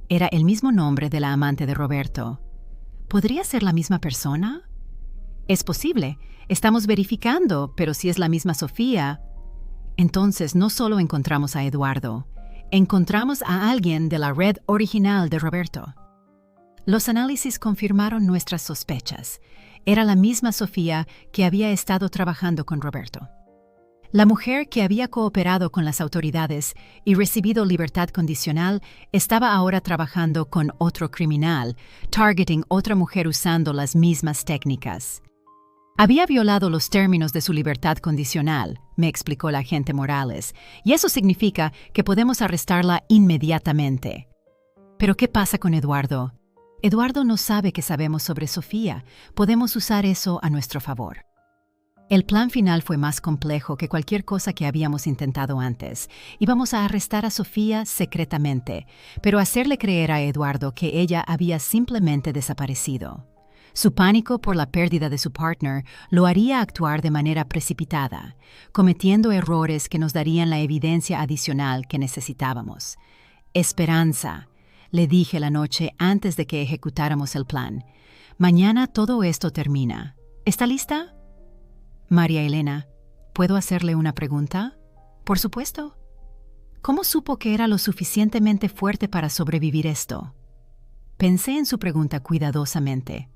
Era el mismo nombre de la amante de Roberto. ¿Podría ser la misma persona? Es posible. Estamos verificando, pero si es la misma Sofía, entonces no solo encontramos a Eduardo, encontramos a alguien de la red original de Roberto. Los análisis confirmaron nuestras sospechas. Era la misma Sofía que había estado trabajando con Roberto. La mujer que había cooperado con las autoridades y recibido libertad condicional estaba ahora trabajando con otro criminal, targeting otra mujer usando las mismas técnicas. Había violado los términos de su libertad condicional, me explicó la agente Morales, y eso significa que podemos arrestarla inmediatamente. ¿Pero qué pasa con Eduardo? Eduardo no sabe que sabemos sobre Sofía. Podemos usar eso a nuestro favor. El plan final fue más complejo que cualquier cosa que habíamos intentado antes. Íbamos a arrestar a Sofía secretamente, pero hacerle creer a Eduardo que ella había simplemente desaparecido. Su pánico por la pérdida de su partner lo haría actuar de manera precipitada, cometiendo errores que nos darían la evidencia adicional que necesitábamos. Esperanza, le dije la noche antes de que ejecutáramos el plan. Mañana todo esto termina. ¿Está lista? María Elena, ¿puedo hacerle una pregunta? Por supuesto. ¿Cómo supo que era lo suficientemente fuerte para sobrevivir esto? Pensé en su pregunta cuidadosamente.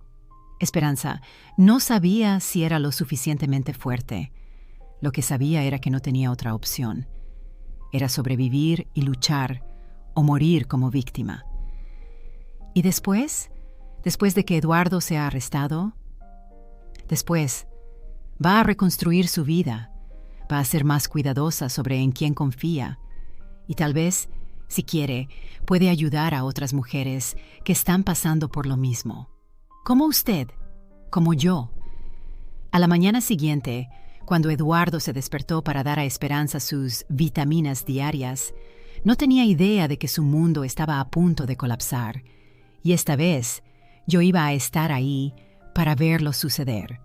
Esperanza, no sabía si era lo suficientemente fuerte. Lo que sabía era que no tenía otra opción. Era sobrevivir y luchar, o morir como víctima. ¿Y después? ¿Después de que Eduardo sea arrestado? Después, va a reconstruir su vida, va a ser más cuidadosa sobre en quién confía, y tal vez, si quiere, puede ayudar a otras mujeres que están pasando por lo mismo. Como usted, como yo. A la mañana siguiente, cuando Eduardo se despertó para dar a Esperanza sus vitaminas diarias, no tenía idea de que su mundo estaba a punto de colapsar, y esta vez yo iba a estar ahí para verlo suceder.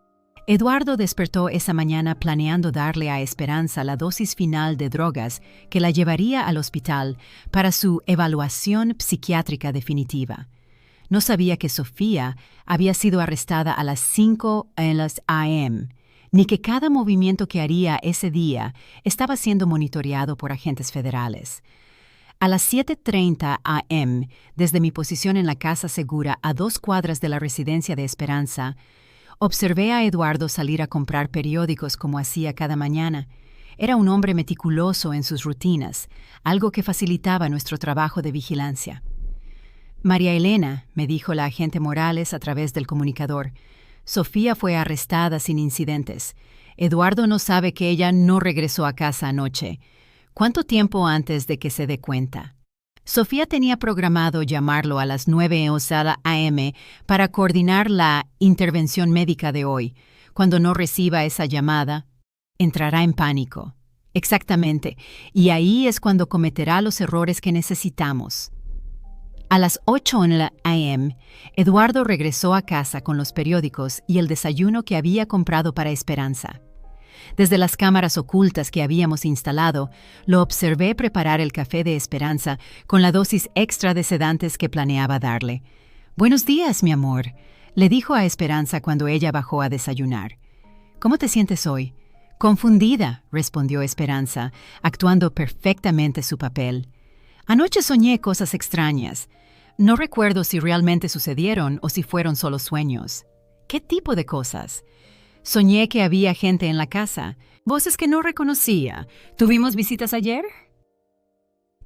Eduardo despertó esa mañana planeando darle a Esperanza la dosis final de drogas que la llevaría al hospital para su evaluación psiquiátrica definitiva. No sabía que Sofía había sido arrestada a las 5 a.m., ni que cada movimiento que haría ese día estaba siendo monitoreado por agentes federales. A las 7:30 a.m., desde mi posición en la casa segura a 2 cuadras de la residencia de Esperanza, observé a Eduardo salir a comprar periódicos como hacía cada mañana. Era un hombre meticuloso en sus rutinas, algo que facilitaba nuestro trabajo de vigilancia. María Elena, me dijo la agente Morales a través del comunicador, Sofía fue arrestada sin incidentes. Eduardo no sabe que ella no regresó a casa anoche. ¿Cuánto tiempo antes de que se dé cuenta? Sofía tenía programado llamarlo a las 9 a.m. para coordinar la intervención médica de hoy. Cuando no reciba esa llamada, entrará en pánico. Exactamente, y ahí es cuando cometerá los errores que necesitamos. A las 8 a.m., Eduardo regresó a casa con los periódicos y el desayuno que había comprado para Esperanza. Desde las cámaras ocultas que habíamos instalado, lo observé preparar el café de Esperanza con la dosis extra de sedantes que planeaba darle. «Buenos días, mi amor», le dijo a Esperanza cuando ella bajó a desayunar. «¿Cómo te sientes hoy?» «Confundida», respondió Esperanza, actuando perfectamente su papel. «Anoche soñé cosas extrañas. No recuerdo si realmente sucedieron o si fueron solo sueños». «¿Qué tipo de cosas?» «Soñé que había gente en la casa, voces que no reconocía. ¿Tuvimos visitas ayer?»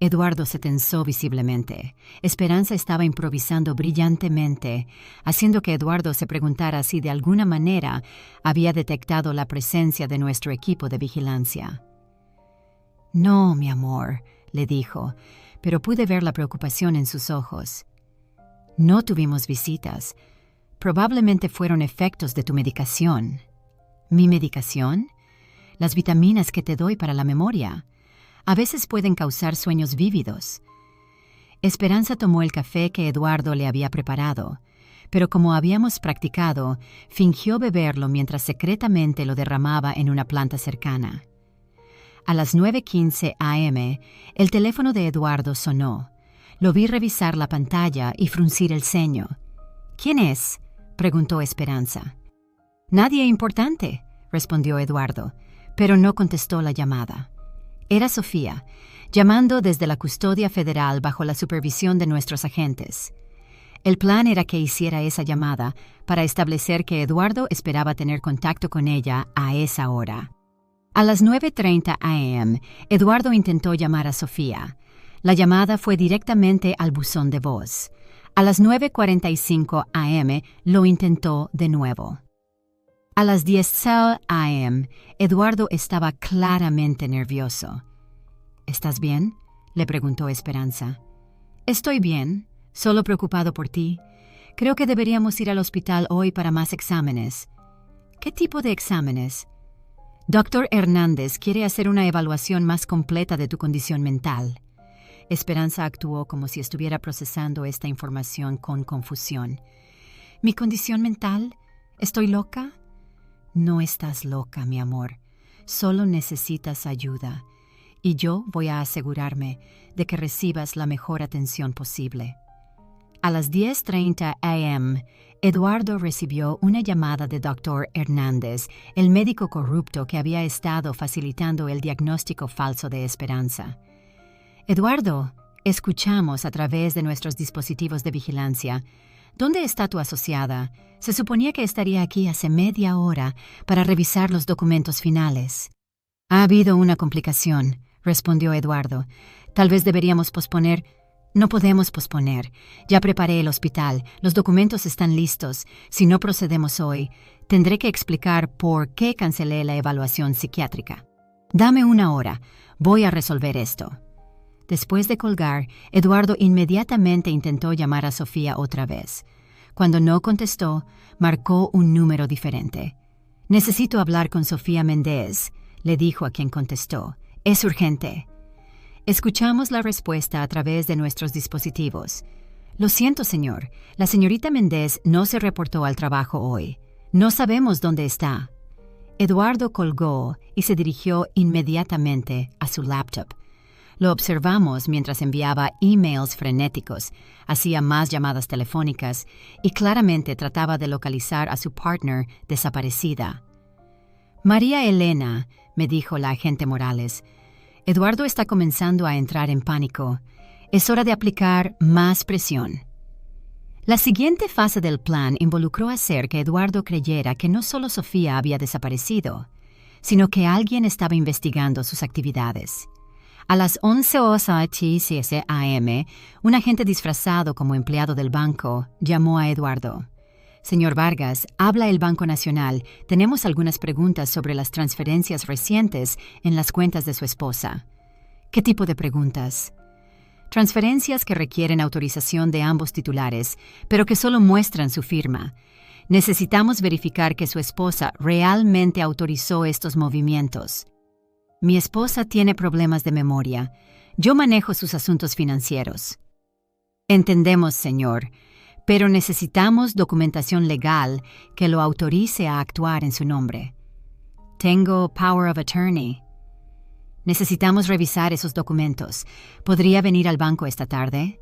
Eduardo se tensó visiblemente. Esperanza estaba improvisando brillantemente, haciendo que Eduardo se preguntara si de alguna manera había detectado la presencia de nuestro equipo de vigilancia. «No, mi amor», le dijo, pero pude ver la preocupación en sus ojos. «No tuvimos visitas. Probablemente fueron efectos de tu medicación». «¿Mi medicación?» «Las vitaminas que te doy para la memoria. A veces pueden causar sueños vívidos». Esperanza tomó el café que Eduardo le había preparado, pero como habíamos practicado, fingió beberlo mientras secretamente lo derramaba en una planta cercana. A las 9:15 a.m., el teléfono de Eduardo sonó. Lo vi revisar la pantalla y fruncir el ceño. «¿Quién es?», preguntó Esperanza. «Nadie importante», respondió Eduardo, pero no contestó la llamada. Era Sofía, llamando desde la custodia federal bajo la supervisión de nuestros agentes. El plan era que hiciera esa llamada para establecer que Eduardo esperaba tener contacto con ella a esa hora. A las 9:30 a.m., Eduardo intentó llamar a Sofía. La llamada fue directamente al buzón de voz. A las 9:45 a.m. lo intentó de nuevo. A las 10 a.m., Eduardo estaba claramente nervioso. «¿Estás bien?», le preguntó Esperanza. «Estoy bien, solo preocupado por ti. Creo que deberíamos ir al hospital hoy para más exámenes». «¿Qué tipo de exámenes?» «Dr. Hernández quiere hacer una evaluación más completa de tu condición mental». Esperanza actuó como si estuviera procesando esta información con confusión. «¿Mi condición mental? ¿Estoy loca?» «No estás loca, mi amor. Solo necesitas ayuda. Y yo voy a asegurarme de que recibas la mejor atención posible». A las 10:30 a.m., Eduardo recibió una llamada de Dr. Hernández, el médico corrupto que había estado facilitando el diagnóstico falso de Esperanza. «Eduardo, escuchamos a través de nuestros dispositivos de vigilancia. ¿Dónde está tu asociada? Se suponía que estaría aquí hace media hora para revisar los documentos finales». «Ha habido una complicación», respondió Eduardo. «Tal vez deberíamos posponer». «No podemos posponer. Ya preparé el hospital. Los documentos están listos. Si no procedemos hoy, tendré que explicar por qué cancelé la evaluación psiquiátrica. Dame una hora. Voy a resolver esto». Después de colgar, Eduardo inmediatamente intentó llamar a Sofía otra vez. Cuando no contestó, marcó un número diferente. «Necesito hablar con Sofía Méndez», le dijo a quien contestó. «Es urgente». Escuchamos la respuesta a través de nuestros dispositivos. «Lo siento, señor. La señorita Méndez no se reportó al trabajo hoy. No sabemos dónde está». Eduardo colgó y se dirigió inmediatamente a su laptop. Lo observamos mientras enviaba emails frenéticos, hacía más llamadas telefónicas y claramente trataba de localizar a su partner desaparecida. «María Elena», me dijo la agente Morales, «Eduardo está comenzando a entrar en pánico. Es hora de aplicar más presión». La siguiente fase del plan involucró hacer que Eduardo creyera que no solo Sofía había desaparecido, sino que alguien estaba investigando sus actividades. A las 11:06 a.m., un agente disfrazado como empleado del banco llamó a Eduardo. «Señor Vargas, habla el Banco Nacional. Tenemos algunas preguntas sobre las transferencias recientes en las cuentas de su esposa». «¿Qué tipo de preguntas?» «Transferencias que requieren autorización de ambos titulares, pero que solo muestran su firma. Necesitamos verificar que su esposa realmente autorizó estos movimientos». «Mi esposa tiene problemas de memoria. Yo manejo sus asuntos financieros». «Entendemos, señor, pero necesitamos documentación legal que lo autorice a actuar en su nombre». «Tengo power of attorney». «Necesitamos revisar esos documentos. ¿Podría venir al banco esta tarde?»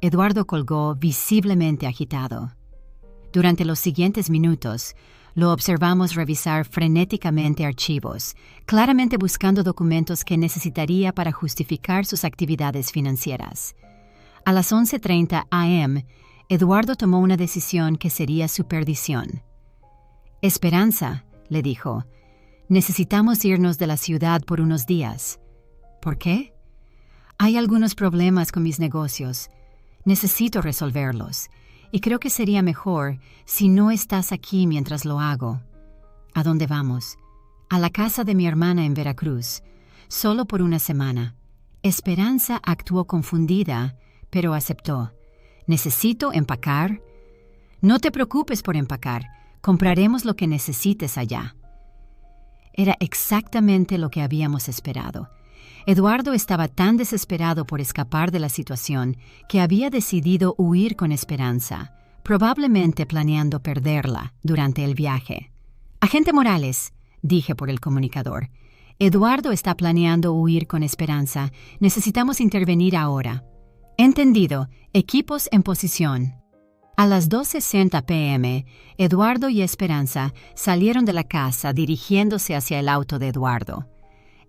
Eduardo colgó visiblemente agitado. Durante los siguientes minutos, lo observamos revisar frenéticamente archivos, claramente buscando documentos que necesitaría para justificar sus actividades financieras. A las 11:30 a.m., Eduardo tomó una decisión que sería su perdición. «Esperanza», le dijo, «necesitamos irnos de la ciudad por unos días». «¿Por qué?» Hay algunos problemas con mis negocios. Necesito resolverlos. Y creo que sería mejor si no estás aquí mientras lo hago. ¿A dónde vamos? A la casa de mi hermana en Veracruz. Solo por una semana. Esperanza actuó confundida, pero aceptó. ¿Necesito empacar? No te preocupes por empacar. Compraremos lo que necesites allá. Era exactamente lo que habíamos esperado. Eduardo estaba tan desesperado por escapar de la situación que había decidido huir con Esperanza, probablemente planeando perderla durante el viaje. «Agente Morales», dije por el comunicador, «Eduardo está planeando huir con Esperanza. Necesitamos intervenir ahora». «Entendido. Equipos en posición». A las 2:60 p.m., Eduardo y Esperanza salieron de la casa dirigiéndose hacia el auto de Eduardo.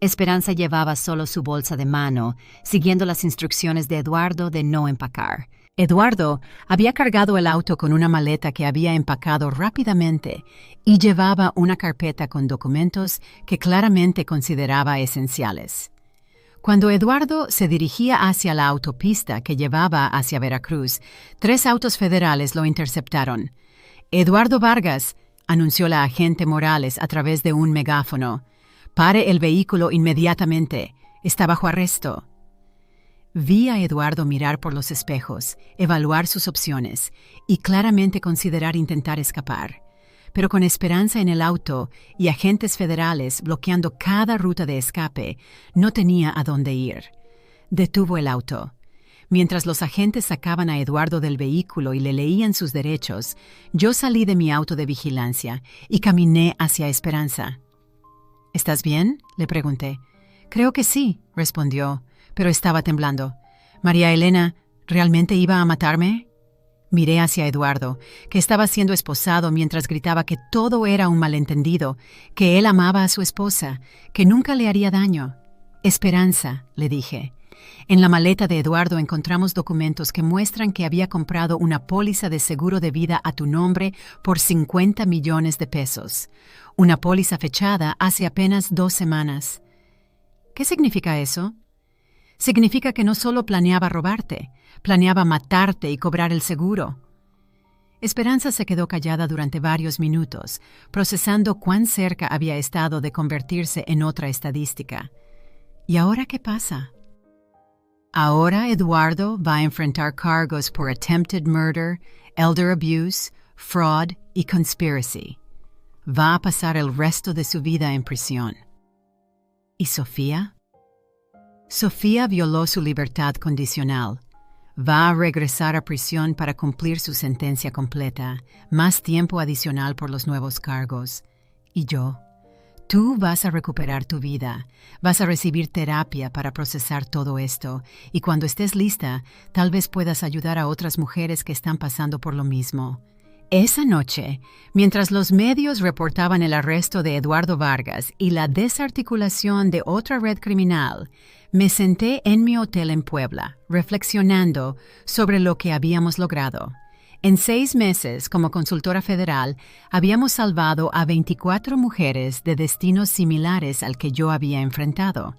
Esperanza llevaba solo su bolsa de mano, siguiendo las instrucciones de Eduardo de no empacar. Eduardo había cargado el auto con una maleta que había empacado rápidamente y llevaba una carpeta con documentos que claramente consideraba esenciales. Cuando Eduardo se dirigía hacia la autopista que llevaba hacia Veracruz, 3 autos federales lo interceptaron. «Eduardo Vargas», anunció la agente Morales a través de un megáfono. «Pare el vehículo inmediatamente. Está bajo arresto». Vi a Eduardo mirar por los espejos, evaluar sus opciones y claramente considerar intentar escapar. Pero con Esperanza en el auto y agentes federales bloqueando cada ruta de escape, no tenía a dónde ir. Detuvo el auto. Mientras los agentes sacaban a Eduardo del vehículo y le leían sus derechos, yo salí de mi auto de vigilancia y caminé hacia Esperanza. «¿Estás bien?», le pregunté. «Creo que sí», respondió, pero estaba temblando. «María Elena, ¿realmente iba a matarme?». Miré hacia Eduardo, que estaba siendo esposado mientras gritaba que todo era un malentendido, que él amaba a su esposa, que nunca le haría daño. «Esperanza», le dije. En la maleta de Eduardo encontramos documentos que muestran que había comprado una póliza de seguro de vida a tu nombre por 50 millones de pesos. Una póliza fechada hace apenas 2 semanas. ¿Qué significa eso? Significa que no solo planeaba robarte, planeaba matarte y cobrar el seguro. Esperanza se quedó callada durante varios minutos, procesando cuán cerca había estado de convertirse en otra estadística. ¿Y ahora qué pasa? Ahora Eduardo va a enfrentar cargos por attempted murder, elder abuse, fraud y conspiracy. Va a pasar el resto de su vida en prisión. ¿Y Sofía? Sofía violó su libertad condicional. Va a regresar a prisión para cumplir su sentencia completa, más tiempo adicional por los nuevos cargos. ¿Y yo? Tú vas a recuperar tu vida, vas a recibir terapia para procesar todo esto, y cuando estés lista, tal vez puedas ayudar a otras mujeres que están pasando por lo mismo. Esa noche, mientras los medios reportaban el arresto de Eduardo Vargas y la desarticulación de otra red criminal, me senté en mi hotel en Puebla, reflexionando sobre lo que habíamos logrado. En 6 meses, como consultora federal, habíamos salvado a 24 mujeres de destinos similares al que yo había enfrentado.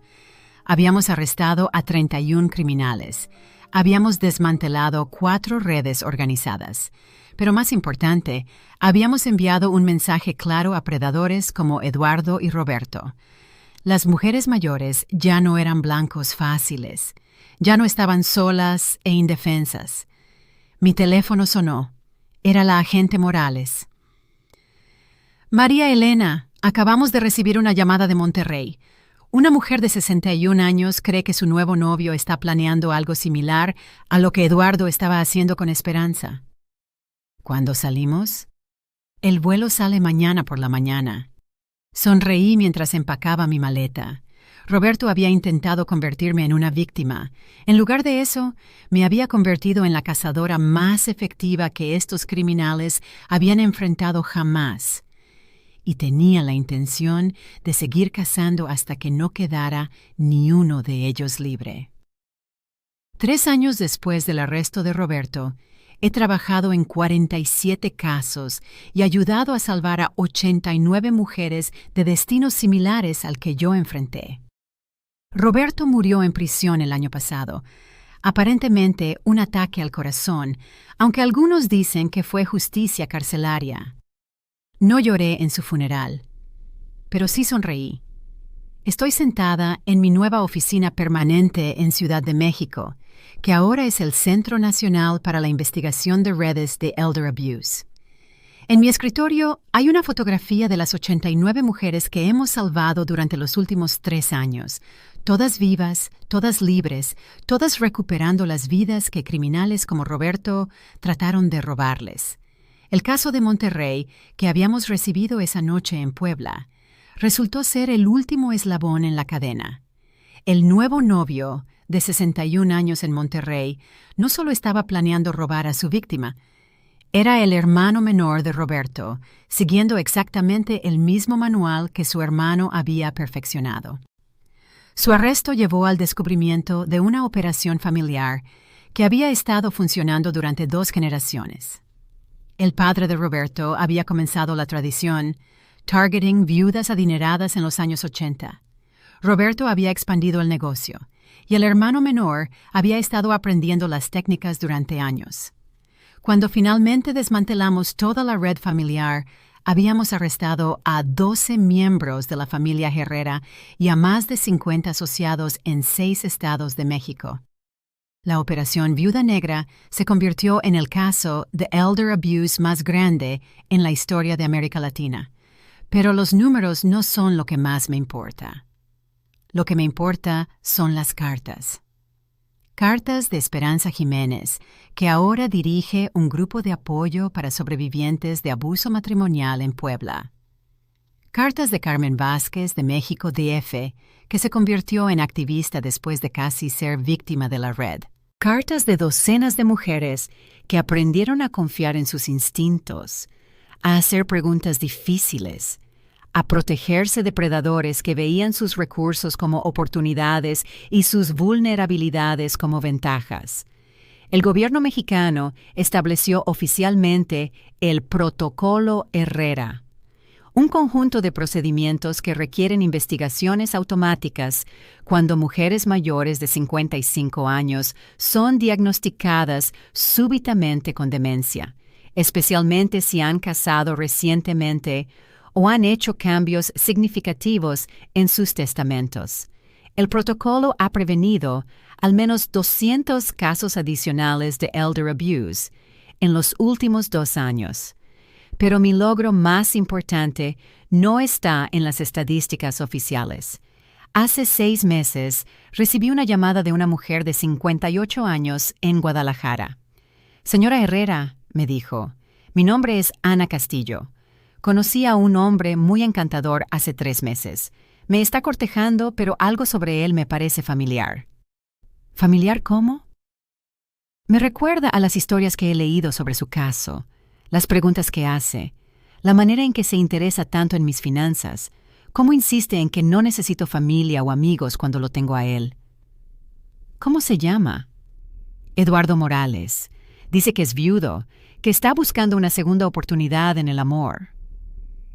Habíamos arrestado a 31 criminales. Habíamos desmantelado 4 redes organizadas. Pero más importante, habíamos enviado un mensaje claro a predadores como Eduardo y Roberto. Las mujeres mayores ya no eran blancos fáciles. Ya no estaban solas e indefensas. Mi teléfono sonó. Era la agente Morales. «María Elena, acabamos de recibir una llamada de Monterrey. Una mujer de 61 años cree que su nuevo novio está planeando algo similar a lo que Eduardo estaba haciendo con Esperanza». «¿Cuándo salimos?» «El vuelo sale mañana por la mañana». Sonreí mientras empacaba mi maleta. Roberto había intentado convertirme en una víctima. En lugar de eso, me había convertido en la cazadora más efectiva que estos criminales habían enfrentado jamás. Y tenía la intención de seguir cazando hasta que no quedara ni uno de ellos libre. 3 años después del arresto de Roberto, he trabajado en 47 casos y ayudado a salvar a 89 mujeres de destinos similares al que yo enfrenté. Roberto murió en prisión el año pasado, aparentemente un ataque al corazón, aunque algunos dicen que fue justicia carcelaria. No lloré en su funeral, pero sí sonreí. Estoy sentada en mi nueva oficina permanente en Ciudad de México, que ahora es el Centro Nacional para la Investigación de Redes de Elder Abuse. En mi escritorio hay una fotografía de las 89 mujeres que hemos salvado durante los últimos 3 años, todas vivas, todas libres, todas recuperando las vidas que criminales como Roberto trataron de robarles. El caso de Monterrey, que habíamos recibido esa noche en Puebla, resultó ser el último eslabón en la cadena. El nuevo novio, de 61 años en Monterrey, no solo estaba planeando robar a su víctima, era el hermano menor de Roberto, siguiendo exactamente el mismo manual que su hermano había perfeccionado. Su arresto llevó al descubrimiento de una operación familiar que había estado funcionando durante 2 generaciones. El padre de Roberto había comenzado la tradición, targeting viudas adineradas en los años 80. Roberto había expandido el negocio, y el hermano menor había estado aprendiendo las técnicas durante años. Cuando finalmente desmantelamos toda la red familiar, habíamos arrestado a 12 miembros de la familia Herrera y a más de 50 asociados en 6 estados de México. La Operación Viuda Negra se convirtió en el caso de Elder Abuse más grande en la historia de América Latina. Pero los números no son lo que más me importa. Lo que me importa son las cartas. Cartas de Esperanza Jiménez, que ahora dirige un grupo de apoyo para sobrevivientes de abuso matrimonial en Puebla. Cartas de Carmen Vázquez de México DF, que se convirtió en activista después de casi ser víctima de la red. Cartas de docenas de mujeres que aprendieron a confiar en sus instintos, a hacer preguntas difíciles, a protegerse de predadores que veían sus recursos como oportunidades y sus vulnerabilidades como ventajas. El gobierno mexicano estableció oficialmente el Protocolo Herrera, un conjunto de procedimientos que requieren investigaciones automáticas cuando mujeres mayores de 55 años son diagnosticadas súbitamente con demencia, especialmente si han casado recientemente o han hecho cambios significativos en sus testamentos. El protocolo ha prevenido al menos 200 casos adicionales de elder abuse en los últimos 2 años. Pero mi logro más importante no está en las estadísticas oficiales. Hace 6 meses recibí una llamada de una mujer de 58 años en Guadalajara. Señora Herrera, me dijo, mi nombre es Ana Castillo. Conocí a un hombre muy encantador hace 3 meses. Me está cortejando, pero algo sobre él me parece familiar. ¿Familiar cómo? Me recuerda a las historias que he leído sobre su caso, las preguntas que hace, la manera en que se interesa tanto en mis finanzas, cómo insiste en que no necesito familia o amigos cuando lo tengo a él. ¿Cómo se llama? Eduardo Morales. Dice que es viudo, que está buscando una segunda oportunidad en el amor.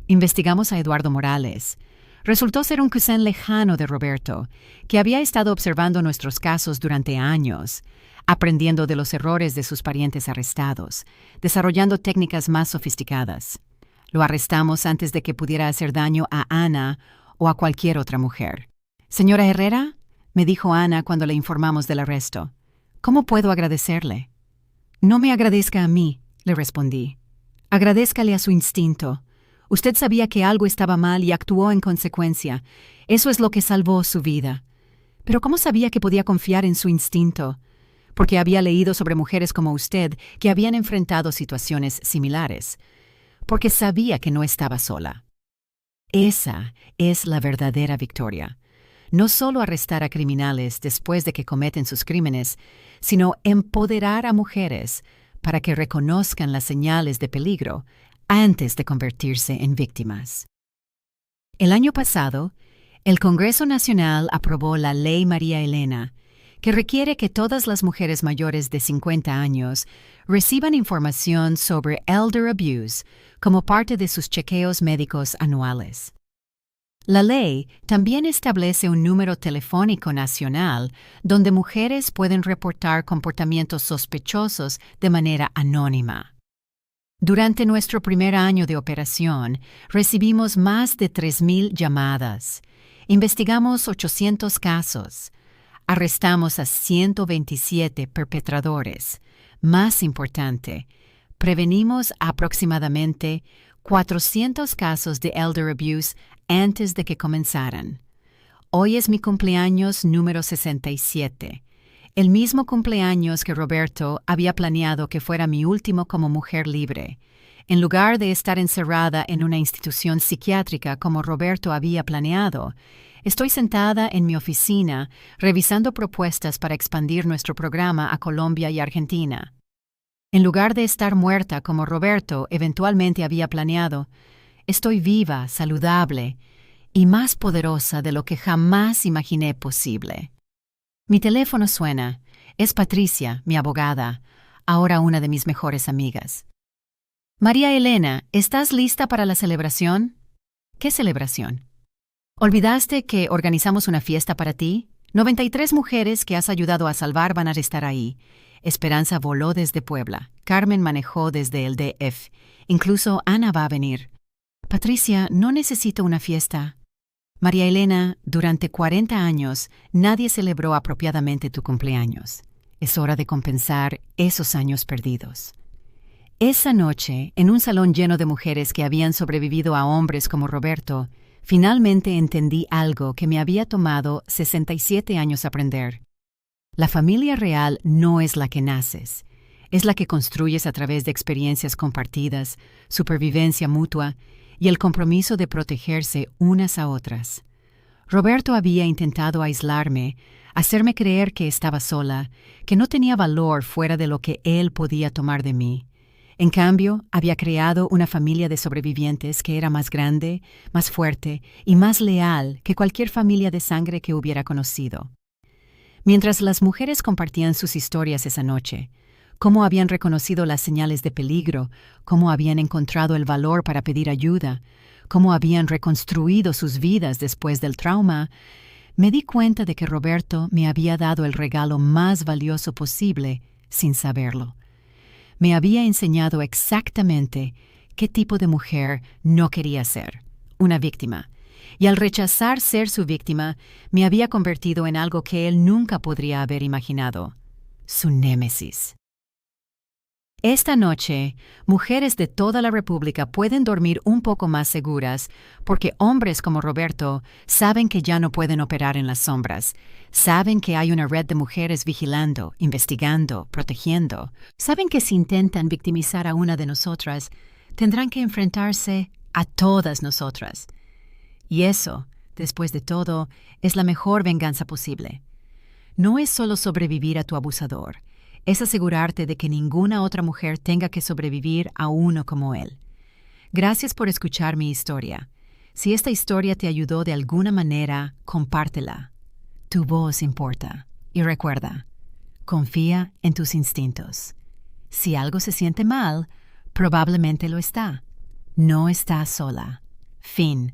Investigamos a Eduardo Morales. Resultó ser un cousin lejano de Roberto, que había estado observando nuestros casos durante años, aprendiendo de los errores de sus parientes arrestados, desarrollando técnicas más sofisticadas. Lo arrestamos antes de que pudiera hacer daño a Ana o a cualquier otra mujer. «Señora Herrera», me dijo Ana cuando le informamos del arresto, «¿cómo puedo agradecerle?» «No me agradezca a mí», le respondí. «Agradézcale a su instinto. Usted sabía que algo estaba mal y actuó en consecuencia. Eso es lo que salvó su vida. Pero ¿cómo sabía que podía confiar en su instinto? Porque había leído sobre mujeres como usted que habían enfrentado situaciones similares. Porque sabía que no estaba sola. Esa es la verdadera victoria. No solo arrestar a criminales después de que cometen sus crímenes, sino empoderar a mujeres para que reconozcan las señales de peligro antes de convertirse en víctimas. El año pasado, el Congreso Nacional aprobó la Ley María Elena, que requiere que todas las mujeres mayores de 50 años reciban información sobre elder abuse como parte de sus chequeos médicos anuales. La ley también establece un número telefónico nacional donde mujeres pueden reportar comportamientos sospechosos de manera anónima. Durante nuestro primer año de operación, recibimos más de 3,000 llamadas. Investigamos 800 casos. Arrestamos a 127 perpetradores. Más importante, prevenimos aproximadamente 400 casos de elder abuse antes de que comenzaran. Hoy es mi cumpleaños número 67. El mismo cumpleaños que Roberto había planeado que fuera mi último como mujer libre. En lugar de estar encerrada en una institución psiquiátrica como Roberto había planeado, estoy sentada en mi oficina revisando propuestas para expandir nuestro programa a Colombia y Argentina. En lugar de estar muerta como Roberto eventualmente había planeado, estoy viva, saludable y más poderosa de lo que jamás imaginé posible. Mi teléfono suena. Es Patricia, mi abogada, ahora una de mis mejores amigas. María Elena, ¿estás lista para la celebración? ¿Qué celebración? ¿Olvidaste que organizamos una fiesta para ti? 93 mujeres que has ayudado a salvar van a estar ahí. Esperanza voló desde Puebla. Carmen manejó desde el DF. Incluso Ana va a venir. Patricia, no necesito una fiesta. María Elena, durante 40 años nadie celebró apropiadamente tu cumpleaños. Es hora de compensar esos años perdidos. Esa noche, en un salón lleno de mujeres que habían sobrevivido a hombres como Roberto, finalmente entendí algo que me había tomado 67 años aprender. La familia real no es la que naces, es la que construyes a través de experiencias compartidas, supervivencia mutua y el compromiso de protegerse unas a otras. Roberto había intentado aislarme, hacerme creer que estaba sola, que no tenía valor fuera de lo que él podía tomar de mí. En cambio, había creado una familia de sobrevivientes que era más grande, más fuerte y más leal que cualquier familia de sangre que hubiera conocido. Mientras las mujeres compartían sus historias esa noche, cómo habían reconocido las señales de peligro, cómo habían encontrado el valor para pedir ayuda, cómo habían reconstruido sus vidas después del trauma, me di cuenta de que Roberto me había dado el regalo más valioso posible sin saberlo. Me había enseñado exactamente qué tipo de mujer no quería ser, una víctima. Y al rechazar ser su víctima, me había convertido en algo que él nunca podría haber imaginado, su némesis. Esta noche, mujeres de toda la República pueden dormir un poco más seguras porque hombres como Roberto saben que ya no pueden operar en las sombras, saben que hay una red de mujeres vigilando, investigando, protegiendo, saben que si intentan victimizar a una de nosotras, tendrán que enfrentarse a todas nosotras. Y eso, después de todo, es la mejor venganza posible. No es solo sobrevivir a tu abusador, es asegurarte de que ninguna otra mujer tenga que sobrevivir a uno como él. Gracias por escuchar mi historia. Si esta historia te ayudó de alguna manera, compártela. Tu voz importa. Y recuerda, confía en tus instintos. Si algo se siente mal, probablemente lo está. No estás sola. Fin.